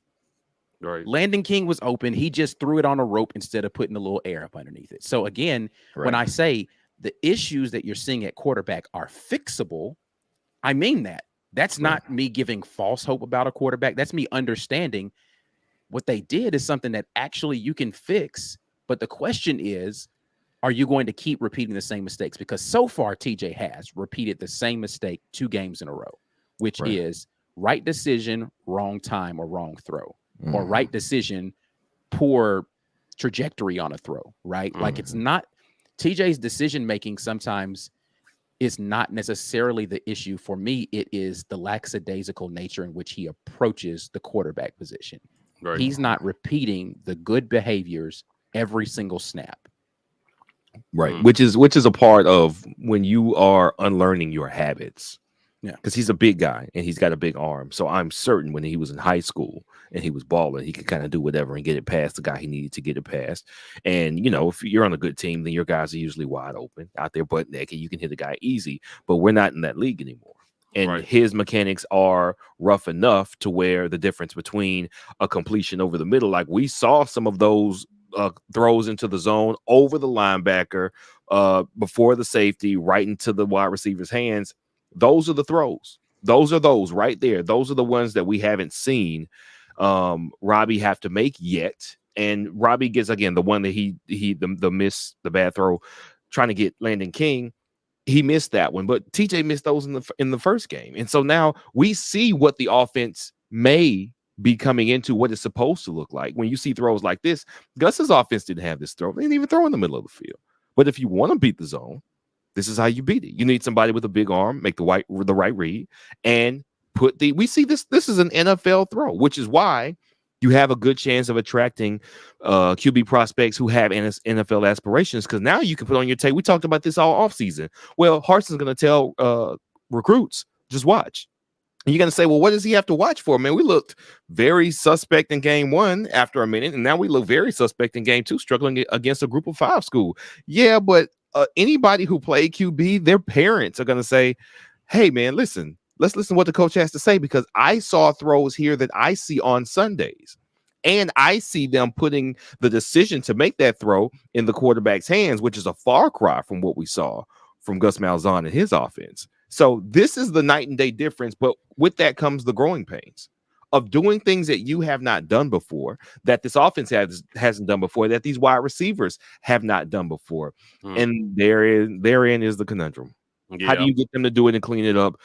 Right. Landon King was open. He just threw it on a rope instead of putting a little air up underneath it. So again, when I say the issues that you're seeing at quarterback are fixable, I mean that. That's not me giving false hope about a quarterback. That's me understanding what they did is something that actually you can fix. But the question is, are you going to keep repeating the same mistakes? Because so far, TJ has repeated the same mistake 2 games in a row, which is right decision, wrong time, or wrong throw. Or right decision, poor trajectory on a throw, right? Like it's not TJ's decision making sometimes is not necessarily the issue. For me, it is the lackadaisical nature in which he approaches the quarterback position. Right. He's not repeating the good behaviors every single snap. Right. Which is a part of when you are unlearning your habits. Yeah, because he's a big guy and he's got a big arm. So I'm certain when he was in high school and he was balling, he could kind of do whatever and get it past the guy he needed to get it past. And, if you're on a good team, then your guys are usually wide open out there, butt naked. You can hit a guy easy, but we're not in that league anymore. And his mechanics are rough enough to where the difference between a completion over the middle, like we saw some of those throws into the zone over the linebacker, before the safety, right into the wide receiver's hands. Those are the throws. Those are those right there. Those are the ones that we haven't seen Robbie have to make yet. And Robbie gets, again, the one that the bad throw trying to get Landon King. He missed that one, but TJ missed those in the first game. And so now we see what the offense may be coming into, what it's supposed to look like. When you see throws like this, Gus's offense didn't have this throw. They didn't even throw in the middle of the field. But if you want to beat the zone, this is how you beat it. You need somebody with a big arm, make the right read, and we see this. This is an NFL throw, which is why you have a good chance of attracting QB prospects who have NFL aspirations, because now you can put on your tape. We talked about this all offseason. Well, Harsin's going to tell recruits, just watch. And you're going to say, well, what does he have to watch for? Man, we looked very suspect in game one after a minute, and now we look very suspect in game two, struggling against a group of 5 school. Yeah, but anybody who played QB, their parents are going to say, hey, man, listen. Let's listen to what the coach has to say, because I saw throws here that I see on Sundays. And I see them putting the decision to make that throw in the quarterback's hands, which is a far cry from what we saw from Gus Malzahn and his offense. So this is the night and day difference. But with that comes the growing pains of doing things that you have not done before, that this offense hasn't done before, that these wide receivers have not done before. And therein is the conundrum. Yeah. How do you get them to do it and clean it up?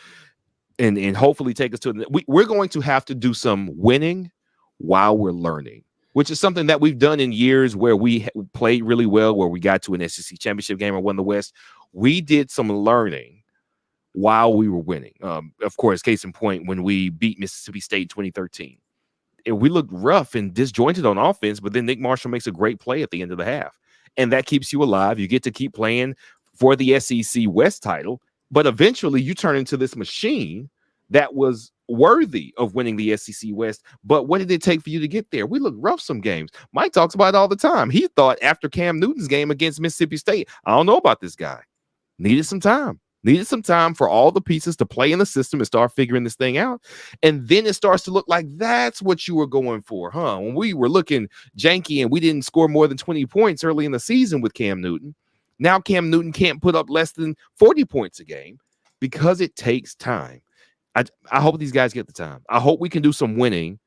And hopefully take us to we're going to have to do some winning while we're learning, which is something that we've done in years where we played really well, where we got to an SEC championship game or won the West. We did some learning while we were winning. Of course, case in point, when we beat Mississippi State in 2013, and we looked rough and disjointed on offense, but then Nick Marshall makes a great play at the end of the half, and that keeps you alive. You get to keep playing for the SEC West title. But eventually you turn into this machine that was worthy of winning the SEC West. But what did it take for you to get there? We looked rough some games. Mike talks about it all the time. He thought after Cam Newton's game against Mississippi State, I don't know about this guy. Needed some time for all the pieces to play in the system and start figuring this thing out. And then it starts to look like that's what you were going for, huh? When we were looking janky and we didn't score more than 20 points early in the season with Cam Newton. Now Cam Newton can't put up less than 40 points a game because it takes time. I hope these guys get the time. I hope we can do some winning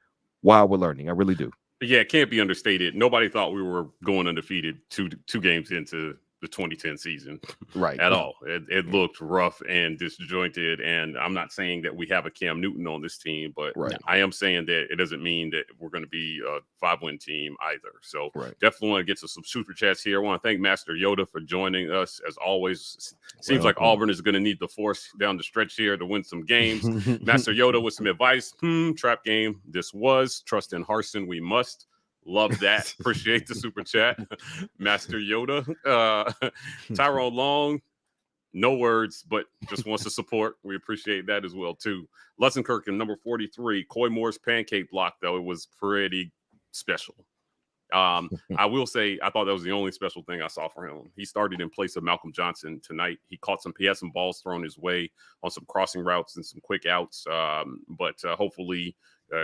while we're learning. I really do. Yeah, it can't be understated. Nobody thought we were going undefeated two games into the 2010 season, right? At all. It looked rough and disjointed. And I'm not saying that we have a Cam Newton on this team, but I am saying that it doesn't mean that we're going to be a 5-win team either. So definitely want to get to some super chats here. I want to thank Master Yoda for joining us as always. Seems like Auburn is going to need the force down the stretch here to win some games. Master Yoda with some advice. Trap game. This was trust in Harsin. We must. Love that. Appreciate the super chat. Master Yoda. Tyrone Long, no words, but just wants to support. We appreciate that as well, too. Lessenkirk in number 43. Coy Moore's pancake block, though, it was pretty special. I will say I thought that was the only special thing I saw for him. He started in place of Malcolm Johnson tonight. He had some balls thrown his way on some crossing routes and some quick outs. But hopefully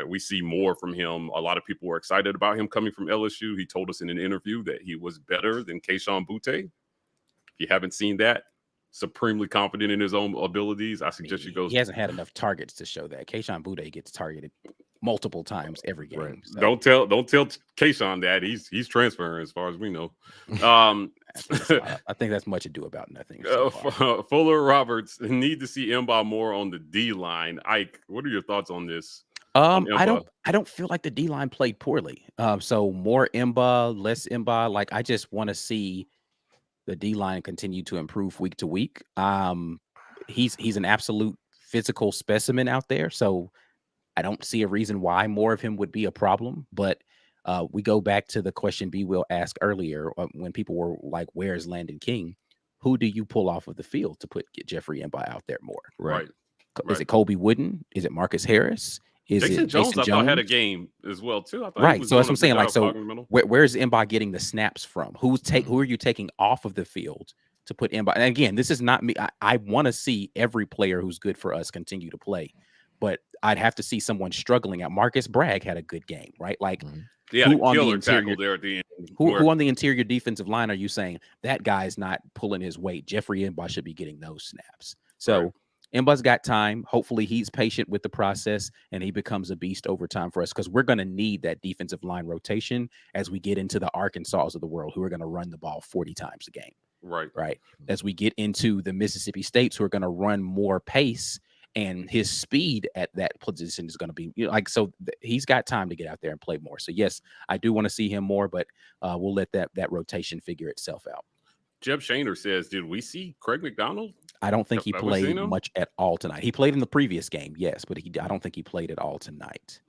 we see more from him. A lot of people were excited about him coming from LSU. He told us in an interview that he was better than Kayshon Boutte. If you haven't seen that, supremely confident in his own abilities, I suggest you go. He hasn't had enough targets to show that. Kayshon Boutte gets targeted multiple times every game. Right. So. Don't tell Kayshon that he's transferring as far as we know. I think that's much ado about nothing. So Fuller Roberts need to see M'Ba more on the D line. Ike, what are your thoughts on this? I don't feel like the D line played poorly. So more M'Ba, less M'Ba. Like I just want to see the D line continue to improve week to week. He's an absolute physical specimen out there. So I don't see a reason why more of him would be a problem. But we go back to the question B Will asked earlier when people were like, "Where's Landon King?" Who do you pull off of the field to get Jeffrey M'Ba out there more? Right. Is it Colby Wooden? Is it Marcus Harris? Is Jason it Jones? Jason I Jones? thought had a game as well too. I thought right. So that's what I'm saying. Like, so where's M'Ba getting the snaps from? Who are you taking off of the field to put M'Ba? And again, this is not me. I want to see every player who's good for us continue to play, but I'd have to see someone struggling out. Marcus Bragg had a good game, right? Like Yeah, Who the on the killer interior? tackle there at the end. Who on the interior defensive line are you saying that guy's not pulling his weight? Jeffrey M'ba should be getting those snaps. So Right. M'ba's got time. Hopefully he's patient with the process and he becomes a beast over time for us, because we're going to need that defensive line rotation as we get into the Arkansas of the world, who are going to run the ball 40 times a game. Right. As we get into the Mississippi States, who are going to run more pace, and his speed at that position is going to be, he's got time to get out there and play more. So yes, I do want to see him more, but we'll let that rotation figure itself out. Jeb Shaner says, did we see Craig McDonald? I don't think he played much at all tonight. He played in the previous game, yes, but I don't think he played at all tonight.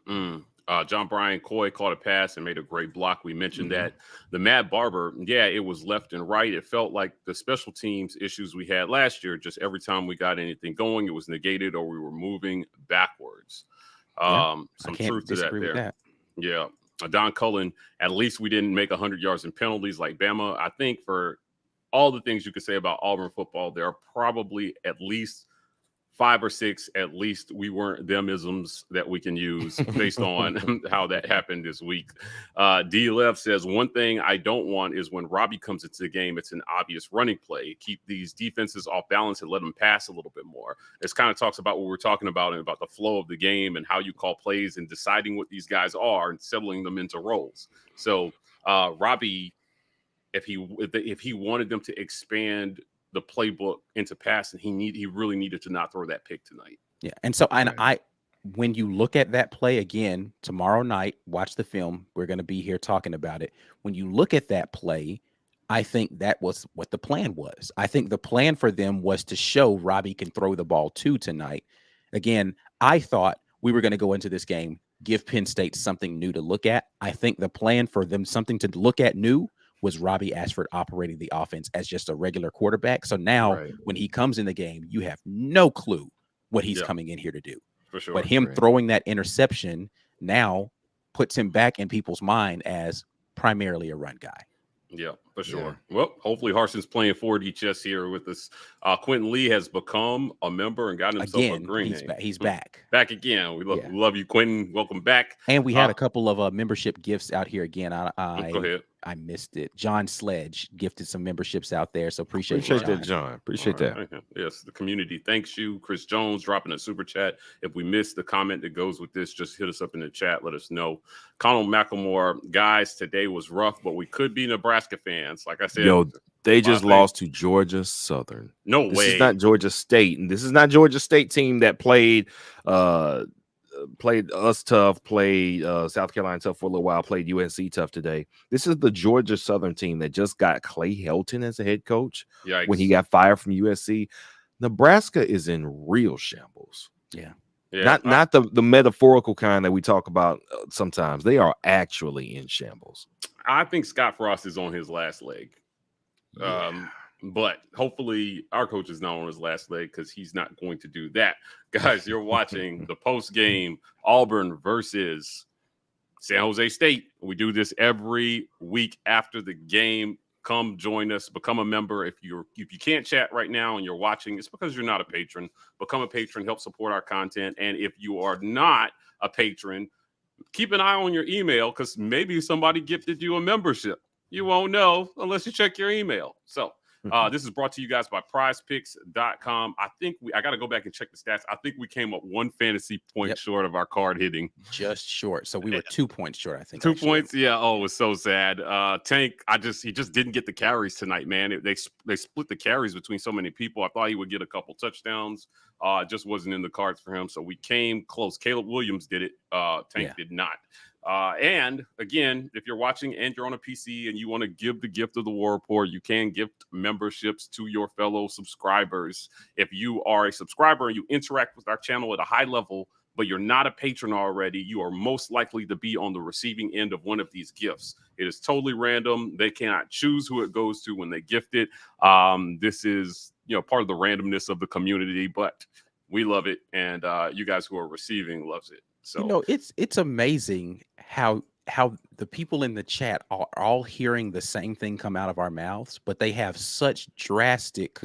John Brian Coy caught a pass and made a great block. We mentioned that. The Matt Barber, it was left and right. It felt like the special teams issues we had last year, just every time we got anything going, it was negated or we were moving backwards. Some truth to that there. Yeah. Don Cullen, at least we didn't make 100 yards in penalties like Bama. I think for all the things you could say about Auburn football, there are probably at least 5 or 6, at least we weren't them-isms that we can use based on how that happened this week. D Left says, one thing I don't want is when Robbie comes into the game, it's an obvious running play. Keep these defenses off balance and let them pass a little bit more. This kind of talks about what we're talking about and about the flow of the game and how you call plays and deciding what these guys are and settling them into roles. So Robbie, if he wanted them to expand the playbook into passing, he really needed to not throw that pick tonight. Yeah. And so when you look at that play again tomorrow night, watch the film. We're going to be here talking about it. When you look at that play, I think that was what the plan was. I think the plan for them was to show Robbie can throw the ball too tonight. Again, I thought we were going to go into this game, give Penn State something new to look at. I think the plan for them, something to look at new, was Robbie Ashford operating the offense as just a regular quarterback. So now when he comes in the game, you have no clue what he's coming in here to do. For sure. But him throwing that interception now puts him back in people's mind as primarily a run guy. Yeah, for sure. Yeah. Well, hopefully Harson's playing 4D chess here with us. Quentin Lee has become a member and got himself a green. He's back. Back again. We love you, Quentin. Welcome back. And we had a couple of membership gifts out here again. Go ahead. I missed it. John Sledge gifted some memberships out there. So appreciate that, John. Appreciate that. Okay. Yes, the community thanks you. Chris Jones dropping a super chat. If we missed the comment that goes with this, just hit us up in the chat. Let us know. Connell McLemore, guys, today was rough, but we could be Nebraska fans. Like I said, they just lost to Georgia Southern. No way. This is not Georgia State, and this is not Georgia State team that played us tough, played South Carolina tough for a little while, played UNC tough today. This is the Georgia Southern team that just got Clay Helton as a head coach. Yikes. When he got fired from USC. Nebraska is in real shambles. Yeah. Not the metaphorical kind that we talk about sometimes. They are actually in shambles. I think Scott Frost is on his last leg. But hopefully our coach is not on his last leg, because he's not going to do that. Guys, you're watching the post game Auburn versus San Jose State. We do this every week after the game. Come join us, become a member. If you can't chat right now and you're watching, it's because you're not a patron. Become a patron, help support our content. And if you are not a patron, keep an eye on your email, because maybe somebody gifted you a membership. You won't know unless you check your email. So this is brought to you guys by prizepicks.com. I got to go back and check the stats. I think we came up 1 fantasy point short of our card hitting. Just short. So we were 2 points short, I think. 2 points. Yeah. Oh, it was so sad. Tank, he just didn't get the carries tonight, man. They split the carries between so many people. I thought he would get a couple touchdowns. It just wasn't in the cards for him. So we came close. Caleb Williams did it. Tank did not. And again, if you're watching and you're on a PC and you want to give the gift of the War Report, you can gift memberships to your fellow subscribers. If you are a subscriber and you interact with our channel at a high level, but you're not a patron already, you are most likely to be on the receiving end of one of these gifts. It is totally random. They cannot choose who it goes to when they gift it. This is, part of the randomness of the community, but we love it. And you guys who are receiving loves it. So it's amazing how the people in the chat are all hearing the same thing come out of our mouths, but they have such drastic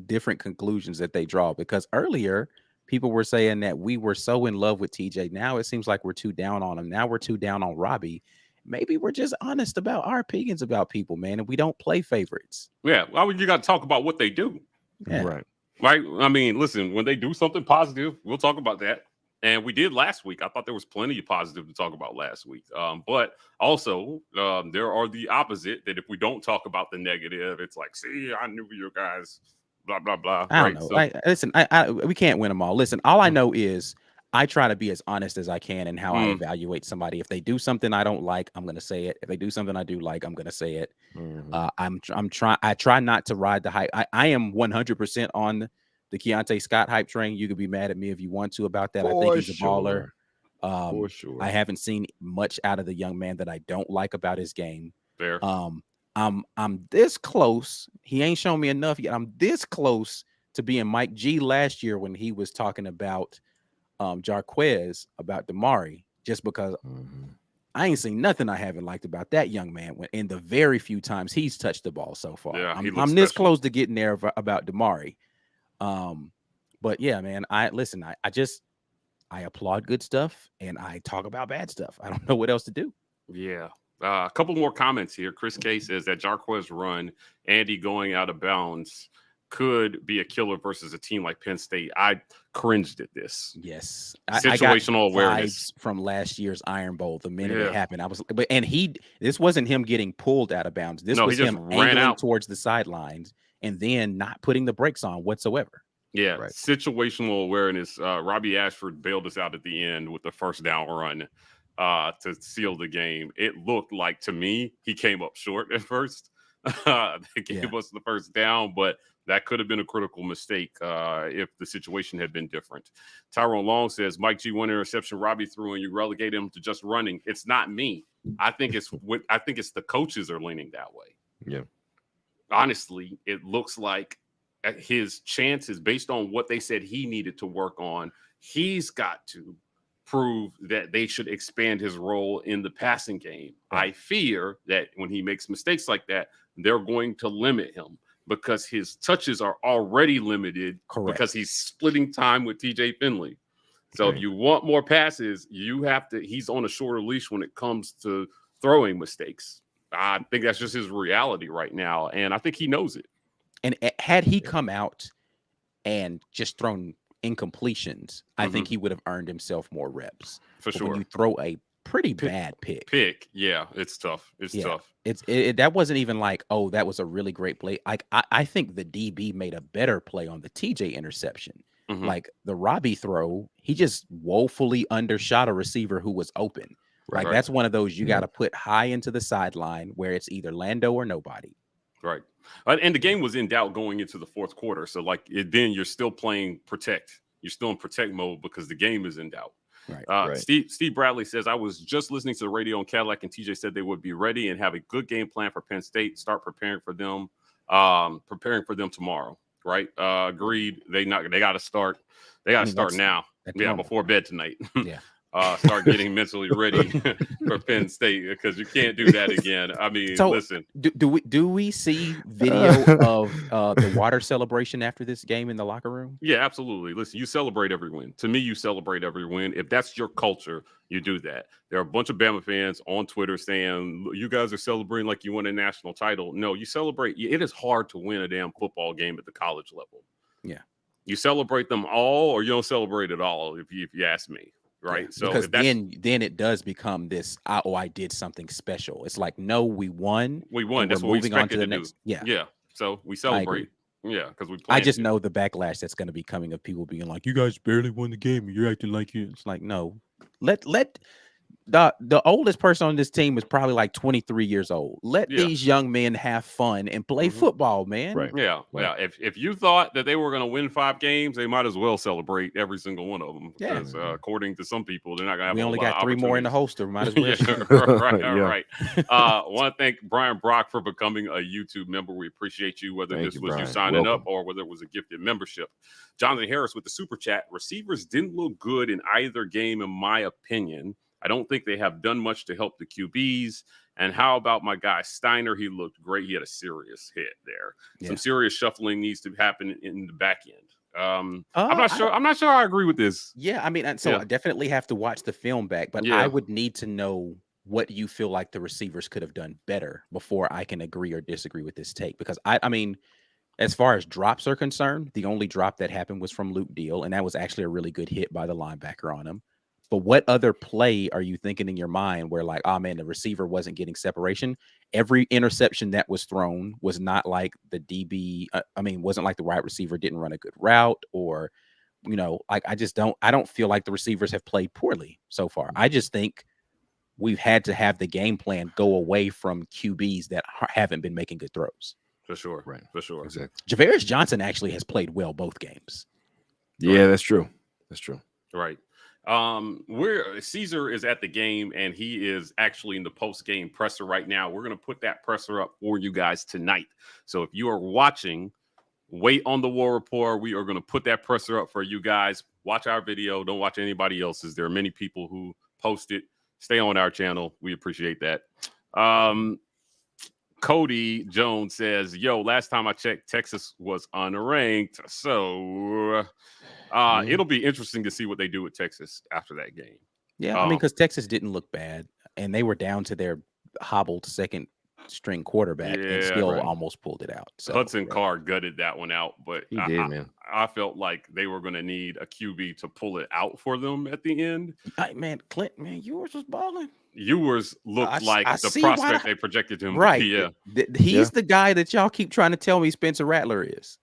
different conclusions that they draw. Because earlier people were saying that we were so in love with TJ. Now it seems like we're too down on him. Now we're too down on Robbie. maybe we're just honest about our opinions about people, man, and we don't play favorites. Yeah, well, you got to talk about what they do. Yeah. Right. I mean, listen, when they do something positive, we'll talk about that. And we did last week. I thought there was plenty of positive to talk about last week. But also, there are the opposite, that if we don't talk about the negative, it's like, see, I knew you guys, blah, blah, blah. I don't know. So, Listen, we can't win them all. Listen, all I know is I try to be as honest as I can in how I evaluate somebody. If they do something I don't like, I'm going to say it. If they do something I do like, I'm going to say it. I try not to ride the hype. I am 100% on the Keontae Scott hype train. You could be mad at me if you want to about that. I think he's a baller. For sure. I haven't seen much out of the young man that I don't like about his game. fair. I'm this close. He ain't shown me enough yet. I'm this close to being Mike G last year when he was talking about Jarquez, about Damari, just because I ain't seen nothing I haven't liked about that young man in the very few times he's touched the ball so far. Yeah, I'm this close to getting there about Damari. But yeah, man, I applaud good stuff and I talk about bad stuff. I don't know what else to do. Yeah. A couple more comments here. Chris K says that Jarquez run, Andy going out of bounds, could be a killer versus a team like Penn State. I cringed at this. Yes. Situational I got awareness vibes from last year's Iron Bowl. The minute it happened, this wasn't him getting pulled out of bounds. This was him angling towards the sidelines and then not putting the brakes on whatsoever. Yeah, right. Situational awareness. Robbie Ashford bailed us out at the end with the first down run to seal the game. It looked like, to me, he came up short at first. They gave us the first down, but that could have been a critical mistake if the situation had been different. Tyrone Long says, Mike G, one interception Robbie threw and you relegate him to just running. It's not me. I think it's the coaches are leaning that way. Yeah. Honestly, it looks like his chances, based on what they said he needed to work on, he's got to prove that they should expand his role in the passing game. Right. I fear that when he makes mistakes like that, they're going to limit him because his touches are already limited. Correct. Because he's splitting time with TJ Finley. So if you want more passes, he's on a shorter leash when it comes to throwing mistakes. I think that's just his reality right now. And I think he knows it. And had he come out and just thrown incompletions, I think he would have earned himself more reps. For sure. When you throw a pretty bad pick. Yeah, it's tough. It's tough. That wasn't even like, oh, that was a really great play. Like I think the DB made a better play on the TJ interception. Like the Robbie throw, he just woefully undershot a receiver who was open. Like that's one of those you got to put high into the sideline where it's either Lando or nobody. Right. And the game was in doubt going into the fourth quarter. So then you're still playing protect. You're still in protect mode because the game is in doubt. Right. Steve Bradley says, I was just listening to the radio on Cadillac and TJ said they would be ready and have a good game plan for Penn State. Start preparing for them tomorrow. Right. Agreed. They got to start. They got to start now. Before bed tonight. Yeah. Start getting mentally ready for Penn State because you can't do that again. I mean, listen. Do we see video of the water celebration after this game in the locker room? Yeah, absolutely. Listen, you celebrate every win. To me, you celebrate every win. If that's your culture, you do that. There are a bunch of Bama fans on Twitter saying, you guys are celebrating like you won a national title. No, you celebrate. It is hard to win a damn football game at the college level. Yeah. You celebrate them all or you don't celebrate at all, if you ask me. Right. Yeah, so because then it does become this, I did something special. It's like, no, we won. That's what we expected on to the to next. Do. Yeah. So we celebrate. Yeah. Because I just know the backlash that's going to be coming of people being like, you guys barely won the game. And you're acting like you. It's like, no, let the oldest person on this team is probably like 23 years old. Let these young men have fun and play football, man. Right. Yeah. Right. Yeah. If you thought that they were going to win 5 games, they might as well celebrate every single one of them. Because according to some people, they're not going to have. We only got 3 more in the holster. Might as well. Right. Want to thank Brian Brock for becoming a YouTube member. We appreciate you. Whether this was Brian. You signing up or whether it was a gifted membership. Jonathan Harris with the super chat. Receivers didn't look good in either game, in my opinion. I don't think they have done much to help the QBs. And how about my guy Steiner? He looked great. He had a serious hit there. Yeah. Some serious shuffling needs to happen in the back end. I'm not sure I agree with this. Yeah, I mean, I definitely have to watch the film back, but I would need to know what do you feel like the receivers could have done better before I can agree or disagree with this take? Because I mean, as far as drops are concerned, the only drop that happened was from Luke Deal, and that was actually a really good hit by the linebacker on him. But what other play are you thinking in your mind where like, oh man, the receiver wasn't getting separation? Every interception that was thrown was not like the DB. Wasn't like the wide receiver didn't run a good route, or, like I don't feel like the receivers have played poorly so far. I just think we've had to have the game plan go away from QBs that haven't been making good throws. For sure. Right. For sure. Exactly. Javarius Johnson actually has played well both games. Yeah, that's true. That's true. Right. Caesar is at the game, and he is actually in the post-game presser right now. We're going to put that presser up for you guys tonight. So if you are watching, wait on the War Report. We are going to put that presser up for you guys. Watch our video. Don't watch anybody else's. There are many people who post it. Stay on our channel. We appreciate that. Cody Jones says, yo, last time I checked, Texas was unranked. So it'll be interesting to see what they do with Texas after that game. Yeah, because Texas didn't look bad, and they were down to their hobbled second string quarterback and still almost pulled it out. So Hudson Carr gutted that one out, but he did, man. I felt like they were going to need a QB to pull it out for them at the end. Clint, Ewers was balling. Ewers looked like the prospect they projected him to be. Yeah. He's the guy that y'all keep trying to tell me Spencer Rattler is.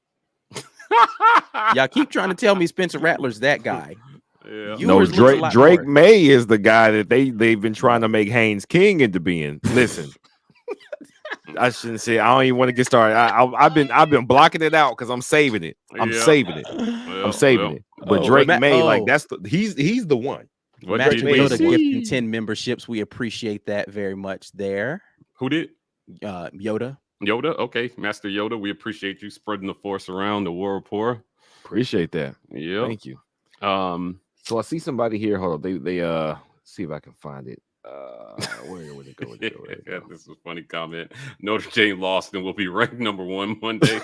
Y'all keep trying to tell me Spencer Rattler's that guy. Yeah. No, Drake May is the guy that they've been trying to make Haynes King into being. Listen. I shouldn't say. I don't even want to get started. I've been blocking it out because I'm saving it. I'm saving it. But Drake May, he's the one. Master Yoda gifting 10 memberships. We appreciate that very much. There. Who did? Yoda. Yoda. Okay, Master Yoda. We appreciate you spreading the force around the War Report. Appreciate that. Yeah. Thank you. So I see somebody here. Hold on. They see if I can find it. Where would it go? Yeah, this is a funny comment. Notre Dame lost and will be ranked #1 Monday.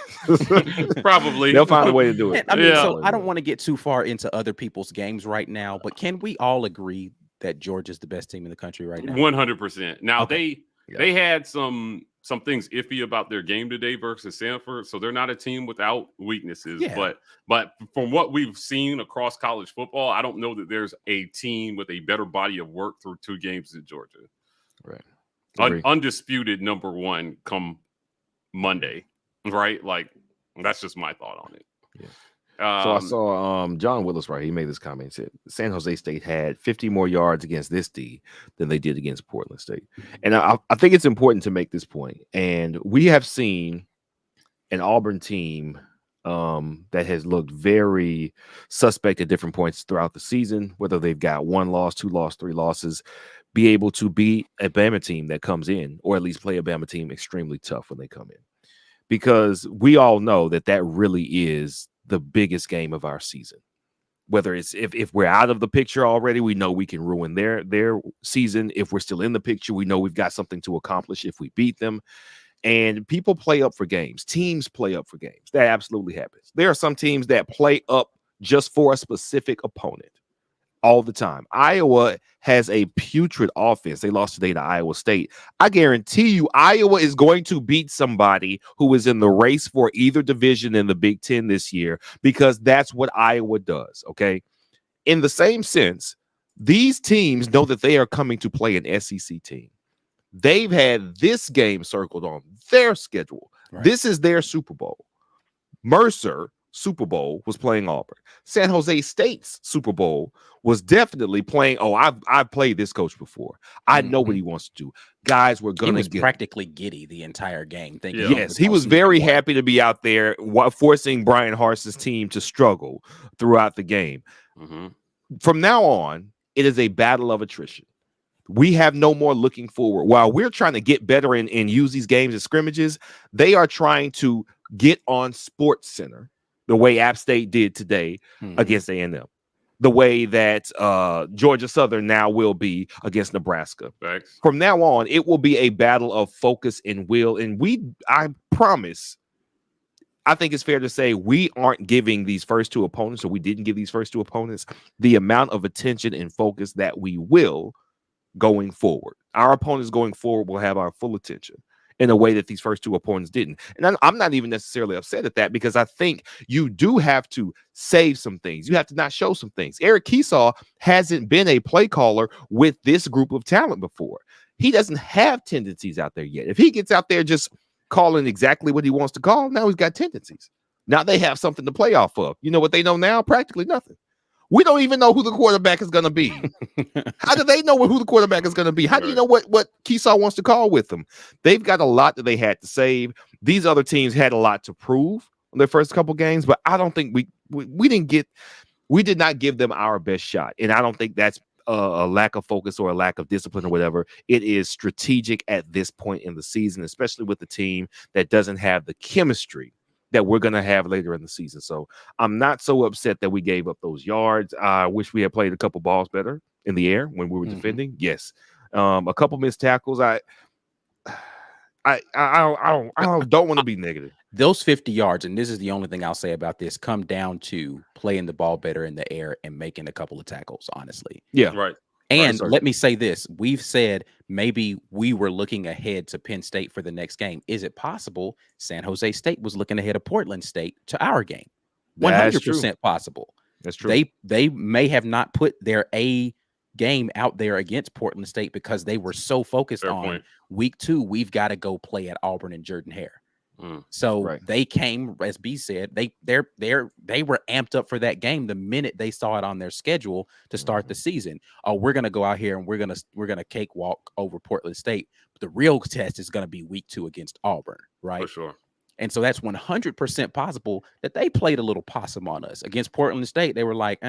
Probably. They'll find a way to do it. So I don't want to get too far into other people's games right now, but can we all agree that Georgia's the best team in the country right now? 100%. Now Okay. they had some things iffy about their game today versus Sanford, so they're not a team without weaknesses. Yeah. But from what we've seen across college football, I don't know that there's a team with a better body of work through 2 games in Georgia. Right. Undisputed #1 come Monday, right? Like that's just my thought on it. Yeah. So I saw John Willis, right? He made this comment. He said San Jose State had 50 more yards against this D than they did against Portland State. And I think it's important to make this point. And we have seen an Auburn team that has looked very suspect at different points throughout the season, whether they've got 1 loss, 2 losses, 3 losses, be able to beat a Bama team that comes in, or at least play a Bama team extremely tough when they come in. Because we all know that really is the biggest game of our season. Whether it's if we're out of the picture already, we know we can ruin their season. If we're still in the picture, we know we've got something to accomplish if we beat them. And people play up for games. Teams play up for games. That absolutely happens. There are some teams that play up just for a specific opponent all the time. Iowa has a putrid offense. They lost today to Iowa State. I guarantee you Iowa is going to beat somebody who is in the race for either division in the Big Ten this year, because that's what Iowa does, okay? In the same sense, these teams know that they are coming to play an SEC team. They've had this game circled on their schedule. Right. This is their Super Bowl. Mercer Super Bowl was playing Auburn. San Jose State's Super Bowl was definitely playing. Oh, I've played this coach before. I know what he wants to do. Guys, we're going to get practically giddy the entire game. Yes, he was very happy to be out there forcing Brian Harsin's team to struggle throughout the game. Mm-hmm. From now on, it is a battle of attrition. We have no more looking forward. While we're trying to get better and use these games as scrimmages, they are trying to get on Sports Center the way App State did today against A&M, the way that Georgia Southern now will be against Nebraska. Thanks. From now on, it will be a battle of focus and will. And I promise, I think it's fair to say we aren't giving these first 2 opponents, or we didn't give these first 2 opponents the amount of attention and focus that we will going forward. Our opponents going forward will have our full attention in a way that these first two opponents didn't. And I'm not even necessarily upset at that, because I think you do have to save some things. You have to not show some things. Eric Keesaw hasn't been a play caller with this group of talent before. He doesn't have tendencies out there yet. If he gets out there just calling exactly what he wants to call, now he's got tendencies. Now they have something to play off of. You know what they know now? Practically nothing. We don't even know who the quarterback is going to be. How do they know who the quarterback is going to be? How do you know what Keesaw wants to call with them? They've got a lot that they had to save. These other teams had a lot to prove on their first couple games, but I don't think we did not give them our best shot. And I don't think that's a lack of focus or a lack of discipline or whatever. It is strategic at this point in the season, especially with the team that doesn't have the chemistry that we're going to have later in the season. So I'm not so upset that we gave up those yards. I wish we had played a couple balls better in the air when we were defending. Yes. A couple missed tackles. I don't want to be negative. Those 50 yards, and this is the only thing I'll say about this, come down to playing the ball better in the air and making a couple of tackles, honestly. Yeah. Right. And let me say this. We've said maybe we were looking ahead to Penn State for the next game. Is it possible San Jose State was looking ahead of Portland State to our game? 100% possible. That's true. They may have not put their A game out there against Portland State because they were so focused on week 2. We've got to go play at Auburn and Jordan-Hare. So they came, as B said, they were amped up for that game the minute they saw it on their schedule to start the season. Oh, we're gonna go out here and we're gonna cakewalk over Portland State. But the real test is gonna be week 2 against Auburn, right? For sure. And so that's 100% possible that they played a little possum on us against Portland State. They were like,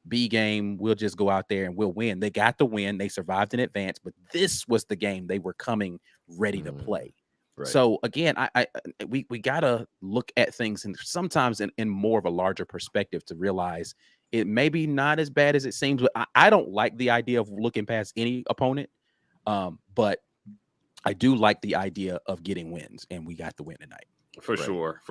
B game, we'll just go out there and we'll win. They got the win. They survived in advance, but this was the game they were coming ready to play. Right. So again, we gotta look at things and sometimes in more of a larger perspective to realize it may be not as bad as it seems. But I don't like the idea of looking past any opponent, but I do like the idea of getting wins, and we got the win tonight. For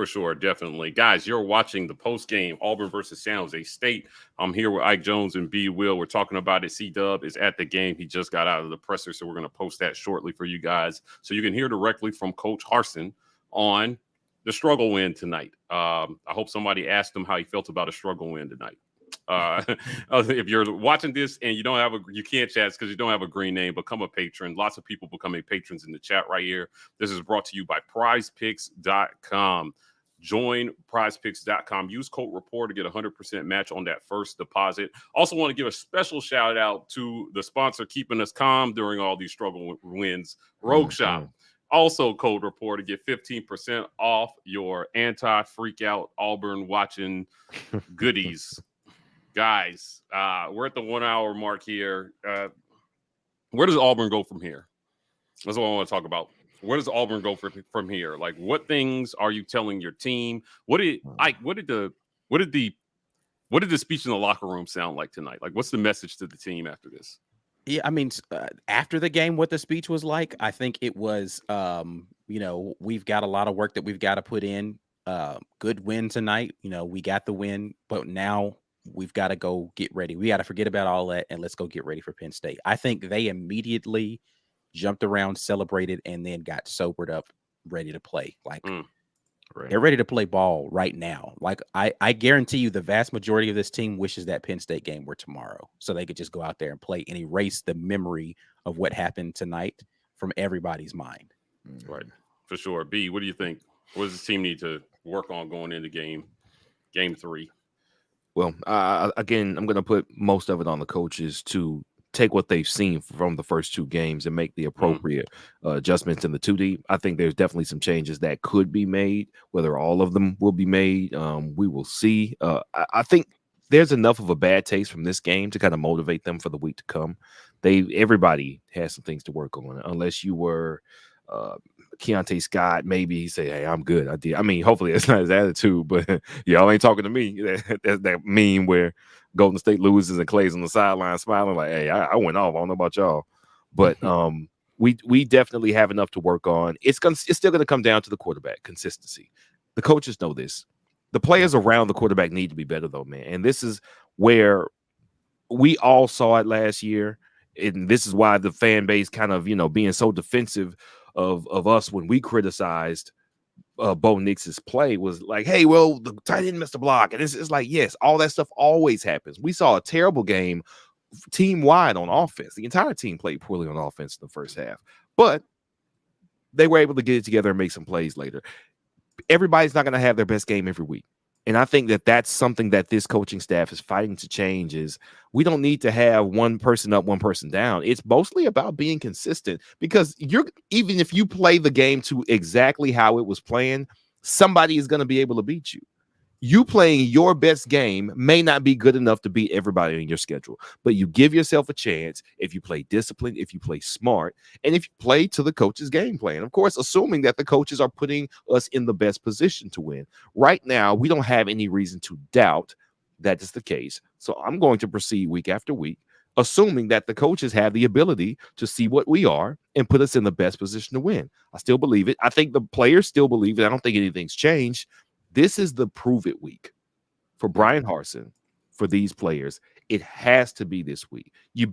sure, definitely. Guys, you're watching the post game Auburn versus San Jose State. I'm here with Ike Jones and B Will. We're talking about it. C-Dub is at the game. He just got out of the presser, so we're going to post that shortly for you guys so you can hear directly from Coach Harsin on the struggle win tonight. I hope somebody asked him how he felt about a struggle win tonight. If you're watching this and you can't chat because you don't have a green name, become a patron. Lots of people becoming patrons in the chat right here. This is brought to you by prizepicks.com. Join prizepicks.com. Use code REPORT to get 100% match on that first deposit. Also want to give a special shout out to the sponsor keeping us calm during all these struggle wins, Rogue Shop. Also, code REPORT to get 15% off your anti-freak out Auburn watching goodies. Guys, we're at the 1 hour mark here. Where does Auburn go from here? That's what I want to talk about. Where does Auburn go from here? Like, what things are you telling your team? What did the speech in the locker room sound like tonight? Like, what's the message to the team after this? Yeah, I mean, after the game, what the speech was like, I think it was, we've got a lot of work that we've got to put in. Good win tonight. We got the win, but now we've got to go get ready. We got to forget about all that and let's go get ready for Penn State. I think they immediately jumped around, celebrated, and then got sobered up, ready to play. Like they're ready to play ball right now. Like I guarantee you the vast majority of this team wishes that Penn State game were tomorrow so they could just go out there and play and erase the memory of what happened tonight from everybody's mind. Right. For sure. B, what do you think? What does this team need to work on going into game 3? Well, again, I'm going to put most of it on the coaches to take what they've seen from the first 2 games and make the appropriate adjustments in the 2D. I think there's definitely some changes that could be made. Whether all of them will be made, we will see. I think there's enough of a bad taste from this game to kind of motivate them for the week to come. Everybody has some things to work on, unless you were Keontae Scott. Maybe he say, hey, I'm good. I did. I mean, hopefully that's not his attitude, but y'all ain't talking to me. That's that meme where Golden State loses and Clay's on the sideline smiling like, hey, I went off. I don't know about y'all. But we definitely have enough to work on. It's still going to come down to the quarterback consistency. The coaches know this. The players around the quarterback need to be better, though, man. And this is where we all saw it last year. And this is why the fan base kind of, being so defensive of us when we criticized Bo Nix's play was like, hey, well, the tight end missed a block. And it's like, yes, all that stuff always happens. We saw a terrible game team wide on offense. The entire team played poorly on offense in the first half, but they were able to get it together and make some plays later. Everybody's not going to have their best game every week. And I think that that's something that this coaching staff is fighting to change. Is we don't need to have one person up, one person down. It's mostly about being consistent, because even if you play the game to exactly how it was playing, somebody is going to be able to beat you. You playing your best game may not be good enough to beat everybody on your schedule, but you give yourself a chance if you play disciplined, if you play smart, and if you play to the coach's game plan. Of course, assuming that the coaches are putting us in the best position to win. Right now, we don't have any reason to doubt that is the case. So I'm going to proceed week after week, assuming that the coaches have the ability to see what we are and put us in the best position to win. I still believe it. I think the players still believe it. I don't think anything's changed. This is the prove it week for Brian Harsin, for these players. It has to be this week.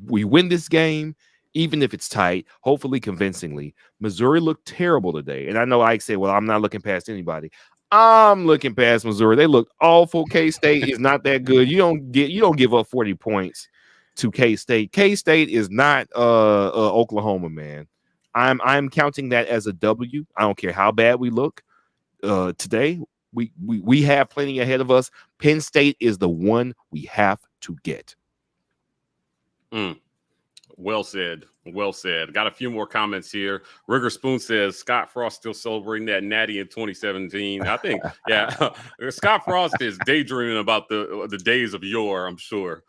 We win this game, even if it's tight, hopefully convincingly. Missouri looked terrible today. And I know Ike said, well, I'm not looking past anybody. I'm looking past Missouri. They look awful. K-State is not that good. You don't give up 40 points to K-State. K-State is not Oklahoma, man. I'm counting that as a W. I don't care how bad we look today. We have plenty ahead of us. Penn State is the one we have to get. Well said. Well said. Got a few more comments here. Rigger Spoon says Scott Frost still celebrating that natty in 2017. I think, yeah, Scott Frost is daydreaming about the days of yore, I'm sure,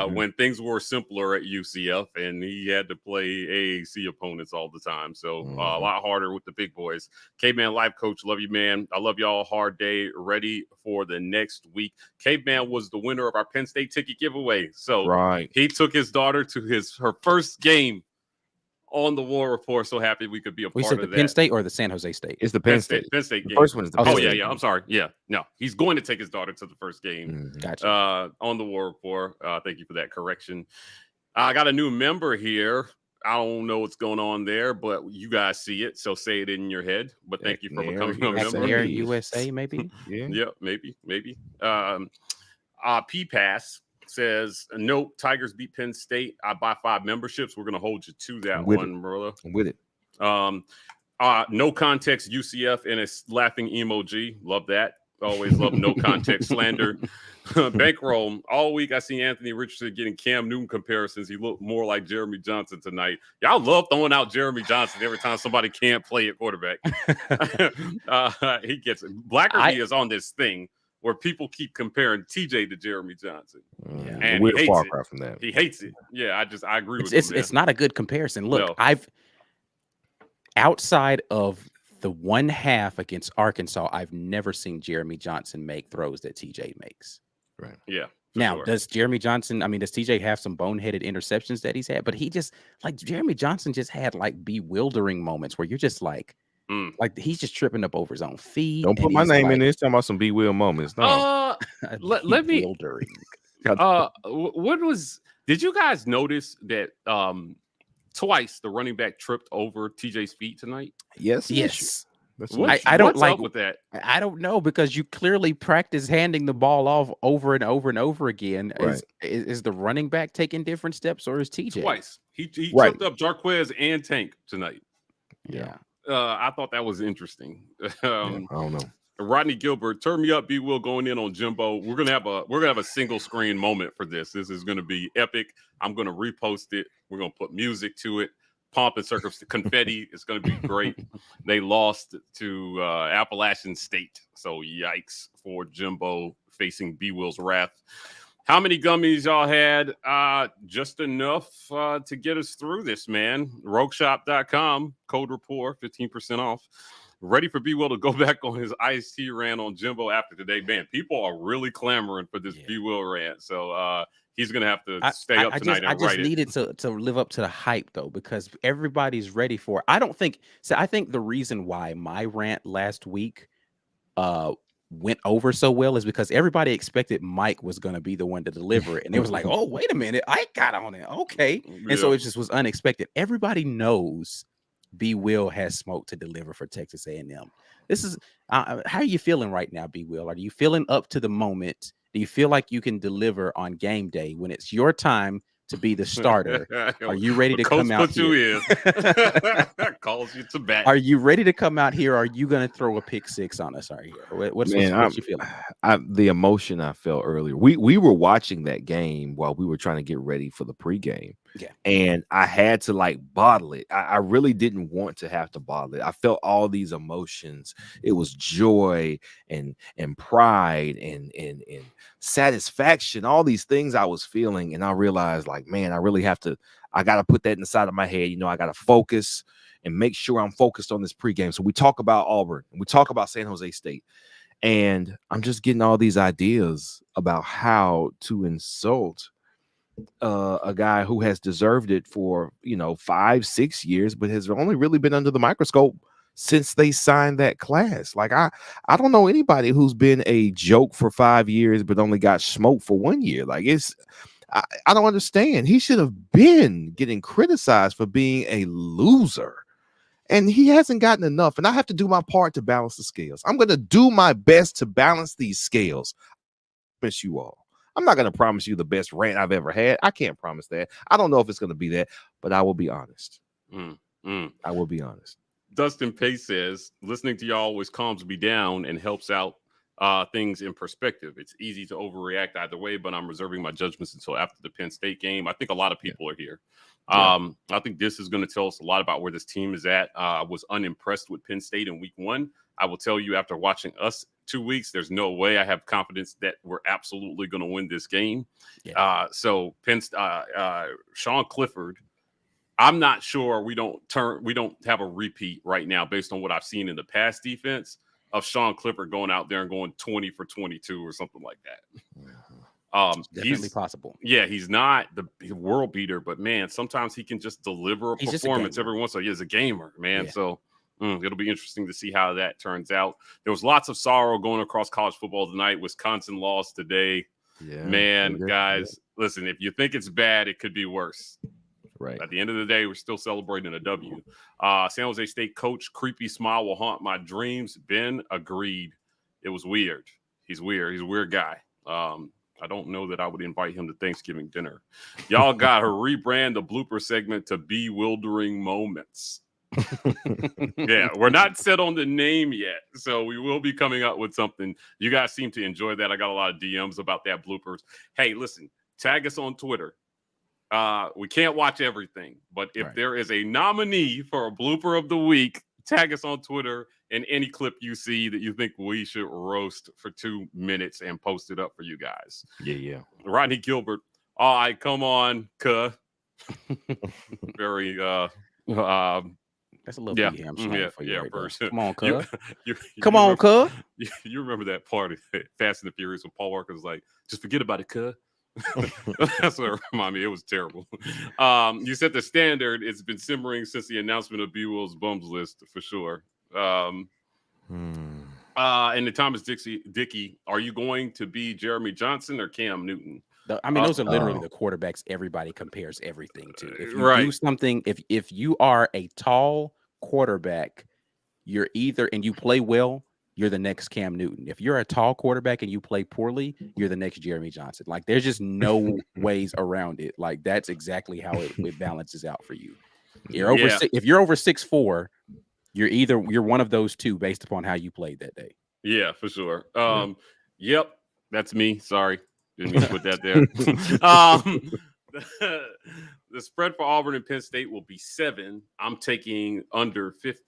when things were simpler at UCF and he had to play AAC opponents all the time. So a lot harder with the big boys. Caveman Life Coach, love you, man. I love y'all. Hard day. Ready for the next week. Caveman was the winner of our Penn State ticket giveaway. So he took his daughter to her first game on the War Report. So happy we could be a part of that. The Penn State or the San Jose State? It's the Penn State. Penn State game. The first one is the Penn State. Yeah. I'm sorry. Yeah. No, he's going to take his daughter to the first game. Gotcha. On the War Report. Thank you for that correction. I got a new member here. I don't know what's going on there, but you guys see it, so say it in your head. But thank you for becoming a member. Air USA, maybe? Yeah, maybe. P-Pass says, nope, Tigers beat Penn State. I buy 5 memberships. We're going to hold you to that one, Marilla. I'm with it. No context UCF and a laughing emoji. Love that. Always love no context slander. Bankroll. All week I see Anthony Richardson getting Cam Newton comparisons. He looked more like Jeremy Johnson tonight. Y'all love throwing out Jeremy Johnson every time somebody can't play at quarterback. He gets it. Blackerby is on this thing where people keep comparing TJ to Jeremy Johnson. And we're far from that. He hates it. Yeah, I agree with him. It's not a good comparison. Look, I've outside of the one half against Arkansas, I've never seen Jeremy Johnson make throws that TJ makes. Right. Yeah. Now, does Jeremy Johnson, does TJ have some boneheaded interceptions that he's had? But he just, Jeremy Johnson just had bewildering moments where you're just like he's just tripping up over his own feet. Don't put my name in this. Talking about some bewildered moments. No. Let me. Did you guys notice that twice the running back tripped over TJ's feet tonight? Yes. I don't like with that. I don't know, because you clearly practice handing the ball off over and over and over again. Right. Is the running back taking different steps, or is TJ? Twice. He tripped up Jarquez and Tank tonight. Yeah. I thought that was interesting. I don't know. Rodney Gilbert, turn me up, B Will going in on Jimbo. We're gonna have a single screen moment for this. This is gonna be epic. I'm gonna repost it. We're gonna put music to it. Pomp and circumstance, confetti. It's going to be great. They lost to Appalachian State. So yikes for Jimbo facing B-Will's wrath. How many gummies y'all had? Just enough to get us through this, man. Rogueshop.com, code report, 15% off. Ready for B-Will to go back on his iced tea rant on Jimbo after today. Man, people are really clamoring for this B-Will rant. So he's going to have to stay up tonight and write it. I just needed to live up to the hype, though, because everybody's ready for it. I think the reason why my rant last week went over so well is because everybody expected Mike was going to be the one to deliver it. And it was like, oh, wait a minute. Ike got on it. Okay. And so it just was unexpected. Everybody knows B. Will has smoke to deliver for Texas A&M. This is how are you feeling right now, B. Will? Are you feeling up to the moment? Do you feel like you can deliver on game day when it's your time to be the starter? Are you ready to come out here? Calls you to bat. Are you ready to come out here? Or are you going to throw a pick six on us? Are you? What's you feeling? The emotion I felt earlier. We were watching that game while we were trying to get ready for the pregame. Yeah. And I had to like bottle it. I really didn't want to have to bottle it. I felt all these emotions. It was joy and pride and satisfaction, all these things I was feeling. And I realized, like, man, I got to put that in the side of my head. You know, I got to focus and make sure I'm focused on this pregame. So we talk about Auburn and we talk about San Jose State. And I'm just getting all these ideas about how to insult a guy who has deserved it for, 5-6 years, but has only really been under the microscope since they signed that class. Like, I don't know anybody who's been a joke for 5 years, but only got smoked for 1 year. Like, I don't understand. He should have been getting criticized for being a loser. And he hasn't gotten enough. And I have to do my part to balance the scales. I'm going to do my best to balance these scales. I promise you all. I'm not going to promise you the best rant I've ever had. I can't promise that. I don't know if it's going to be that, but I will be honest. I will be honest. Dustin Pace says, listening to y'all always calms me down and helps out things in perspective. It's easy to overreact either way, but I'm reserving my judgments until after the Penn State game. I think a lot of people are here. I think this is going to tell us a lot about where this team is at. I was unimpressed with Penn State in week 1. I will tell you, after watching us 2 weeks, there's no way I have confidence that we're absolutely going to win this game. So Sean Clifford, I'm not sure we don't have a repeat right now based on what I've seen in the past defense of Sean Clifford going out there and going 20 for 22 or something like that. Definitely possible. Yeah, he's not the world beater, but man, sometimes he can just deliver a performance every once in a while. He's a gamer, man. Yeah. So it'll be interesting to see how that turns out. There was lots of sorrow going across college football tonight. Wisconsin lost today. Yeah, man, guys, listen, if you think it's bad, it could be worse. Right. At the end of the day, we're still celebrating a W. San Jose State coach, creepy smile will haunt my dreams. Ben agreed. It was weird. He's weird. He's a weird guy. I don't know that I would invite him to Thanksgiving dinner. Y'all got to rebrand the blooper segment to Bewildering Moments. Yeah, we're not set on the name yet, so we will be coming up with something. You guys seem to enjoy that. I got a lot of DMs about that bloopers. Hey, listen, tag us on Twitter. We can't watch everything, but if there is a nominee for a blooper of the week, tag us on Twitter and any clip you see that you think we should roast for 2 minutes and post it up for you guys. Yeah. Rodney Gilbert. All right, come on, cuh. Very that's a little person. Come on, cuh. Come on, cuh. You remember that part of Fast and the Furious when Paul Walker's like, just forget about it, cuh. That's what it reminded me. It was terrible. You set the standard. It's been simmering since the announcement of B. Will's bums list for sure. And the Thomas Dickey, are you going to be Jeremy Johnson or Cam Newton? I mean, those are literally the quarterbacks everybody compares everything to. If you do something, if you are a tall quarterback, you're either, and you play well, you're the next Cam Newton. If you're a tall quarterback and you play poorly, you're the next Jeremy Johnson. Like, there's just no ways around it. Like, that's exactly how it balances out for you. If you're over 6'4", you're one of those two based upon how you played that day. Yeah, for sure. Yep, that's me. Sorry, didn't mean to put that there. The spread for Auburn and Penn State will be 7. I'm taking under 50.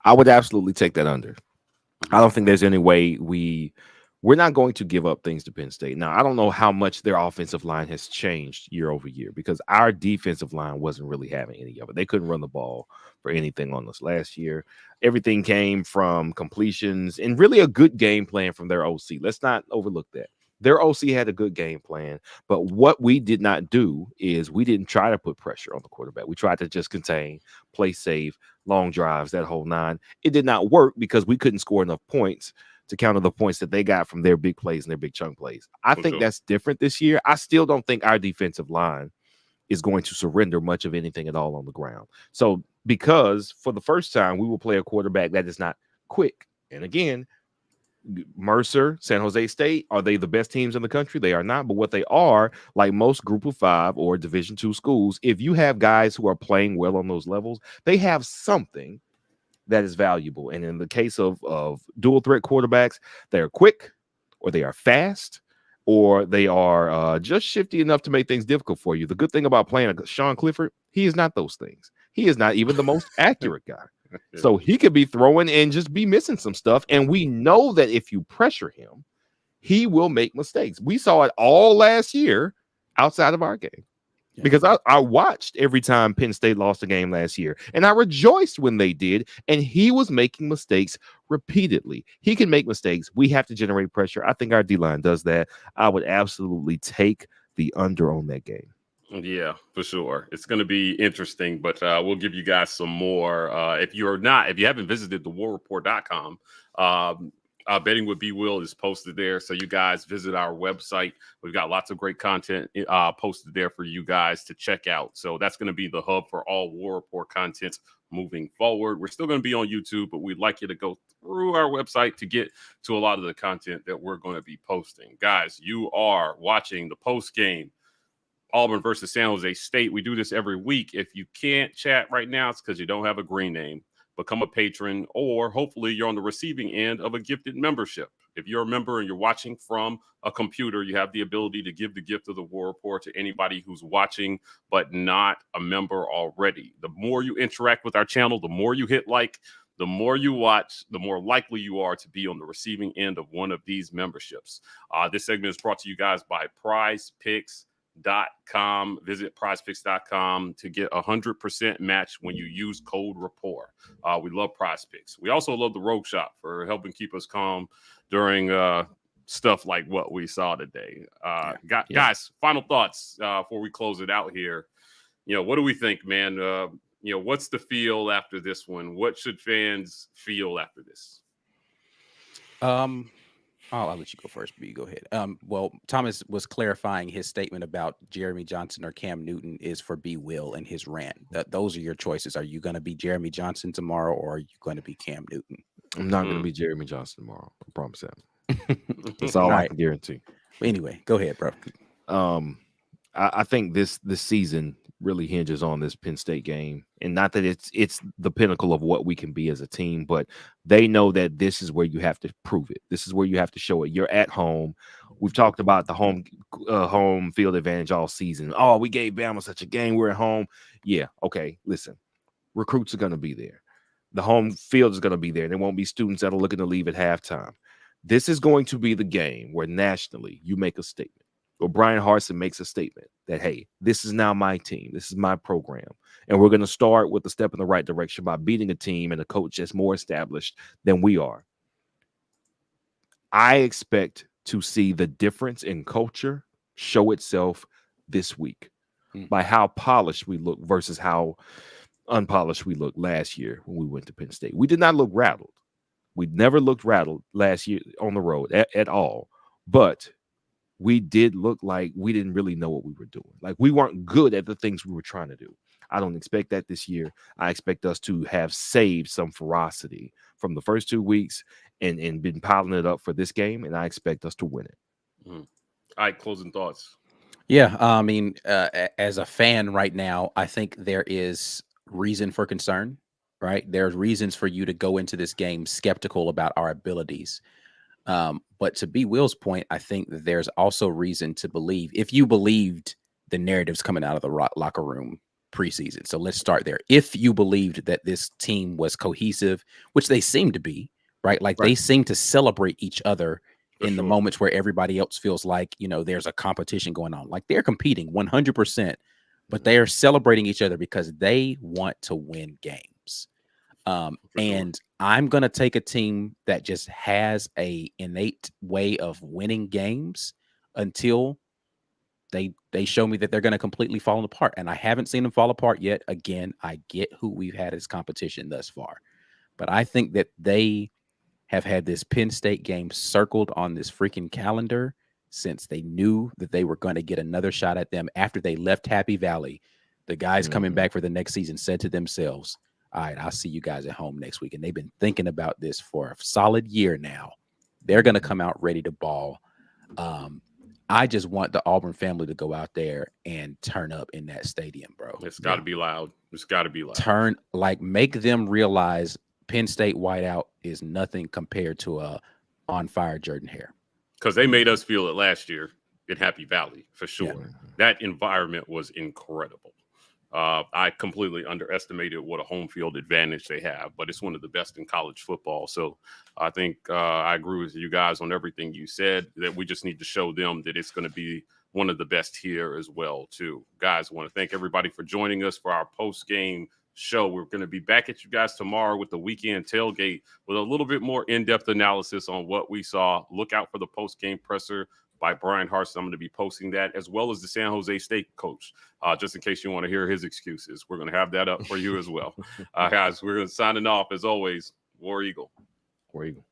I would absolutely take that under. I don't think there's any way we're not going to give up things to Penn State. Now, I don't know how much their offensive line has changed year over year because our defensive line wasn't really having any of it. They couldn't run the ball for anything on us last year. Everything came from completions and really a good game plan from their OC. Let's not overlook that. Their OC had a good game plan, but what we did not do is we didn't try to put pressure on the quarterback. We tried to just contain, play safe, long drives, that whole 9. It did not work because we couldn't score enough points to counter the points that they got from their big plays and their big chunk plays. I think sure. that's different this year. I still don't think our defensive line is going to surrender much of anything at all on the ground. So because for the first time, we will play a quarterback that is not quick. And again, Mercer, San Jose State, are they the best teams in the country? They are not. But what they are, like most Group of 5 or Division II schools, if you have guys who are playing well on those levels, they have something that is valuable. And in the case of dual threat quarterbacks, they're quick, or they are fast, or they are just shifty enough to make things difficult for you. The good thing about playing Sean Clifford, he is not those things. He is not even the most accurate guy. So he could be throwing and just be missing some stuff. And we know that if you pressure him, he will make mistakes. We saw it all last year outside of our game. Because I watched every time Penn State lost a game last year, and I rejoiced when they did, and he was making mistakes repeatedly. He can make mistakes. We have to generate pressure. I think our D-line does that. I would absolutely take the under on that game. Yeah, for sure. It's going to be interesting, but we'll give you guys some more. If you haven't visited thewarreport.com, Betting with B Will is posted there. So you guys visit our website. We've got lots of great content posted there for you guys to check out. So that's going to be the hub for all War Report content moving forward. We're still going to be on YouTube, but we'd like you to go through our website to get to a lot of the content that we're going to be posting. Guys, you are watching the post game Auburn versus San Jose State. We do this every week. If you can't chat right now, it's because you don't have a green name. Become a patron, or hopefully you're on the receiving end of a gifted membership. If you're a member and you're watching from a computer, you have the ability to give the gift of the War Report to anybody who's watching but not a member already. The more you interact with our channel, the more you hit like, the more you watch, the more likely you are to be on the receiving end of one of these memberships. This segment is brought to you guys by PrizePicks.com. Visit prizepicks.com to get 100% match when you use code rapport. We love Prize Picks. We also love the Rogue Shop for helping keep us calm during stuff like what we saw today. Guys, final thoughts before we close it out here. What do we think, man? What's the feel after this one? What should fans feel after this? I'll let you go first, B. Go ahead. Well, Thomas was clarifying his statement about Jeremy Johnson or Cam Newton is for B. Will and his rant. Those are your choices. Are you going to be Jeremy Johnson tomorrow, or are you going to be Cam Newton? I'm not going to be Jeremy Johnson tomorrow. I promise that. That's all I can guarantee. Anyway, go ahead, bro. I think this season really hinges on this Penn State game, and not that it's the pinnacle of what we can be as a team, but they know that this is where you have to prove it. This is where you have to show it. You're at home. We've talked about the home field advantage all season. Oh, we gave Bama such a game. We're at home. Yeah, okay. Listen, recruits are going to be there. The home field is going to be there. There won't be students that are looking to leave at halftime. This is going to be the game where nationally you make a statement. Or Brian Harsin makes a statement that, hey, this is now my team. This is my program. And we're going to start with a step in the right direction by beating a team and a coach that's more established than we are. I expect to see the difference in culture show itself this week by how polished we look versus how unpolished we looked last year when we went to Penn State. We did not look rattled. We never looked rattled last year on the road at all. But we did look like we didn't really know what we were doing. Like we weren't good at the things we were trying to do. I don't expect that this year. I expect us to have saved some ferocity from the first 2 weeks and been piling it up for this game, and I expect us to win it. All right, closing thoughts. Yeah, I mean, as a fan right now, I think there is reason for concern, right? There's reasons for you to go into this game skeptical about our abilities. But to B. Will's point, I think that there's also reason to believe, if you believed the narratives coming out of the locker room preseason. So let's start there. If you believed that this team was cohesive, which they seem to be, right? Like they seem to celebrate each other in the moments where everybody else feels like, there's a competition going on. Like they're competing 100%, but they are celebrating each other because they want to win games. And I'm going to take a team that just has a innate way of winning games until they show me that they're going to completely fall apart. And I haven't seen them fall apart yet. Again, I get who we've had as competition thus far, but I think that they have had this Penn State game circled on this freaking calendar since they knew that they were going to get another shot at them after they left Happy Valley. The guys coming back for the next season said to themselves, all right, I'll see you guys at home next week. And they've been thinking about this for a solid year now. They're going to come out ready to ball. I just want the Auburn family to go out there and turn up in that stadium, bro. It's got to be loud. It's got to be loud. Make them realize Penn State whiteout is nothing compared to a on fire Jordan Hare. Because they made us feel it last year in Happy Valley, for sure. Yeah. That environment was incredible. I completely underestimated what a home field advantage they have, but it's one of the best in college football. So I think I agree with you guys on everything you said, that we just need to show them that it's going to be one of the best here as well, too. Guys, I want to thank everybody for joining us for our post-game show. We're going to be back at you guys tomorrow with the weekend tailgate with a little bit more in-depth analysis on what we saw. Look out for the post-game presser by Brian Harsin. I'm going to be posting that, as well as the San Jose State coach, just in case you want to hear his excuses. We're going to have that up for you as well. Guys, we're signing off as always. War Eagle. War Eagle.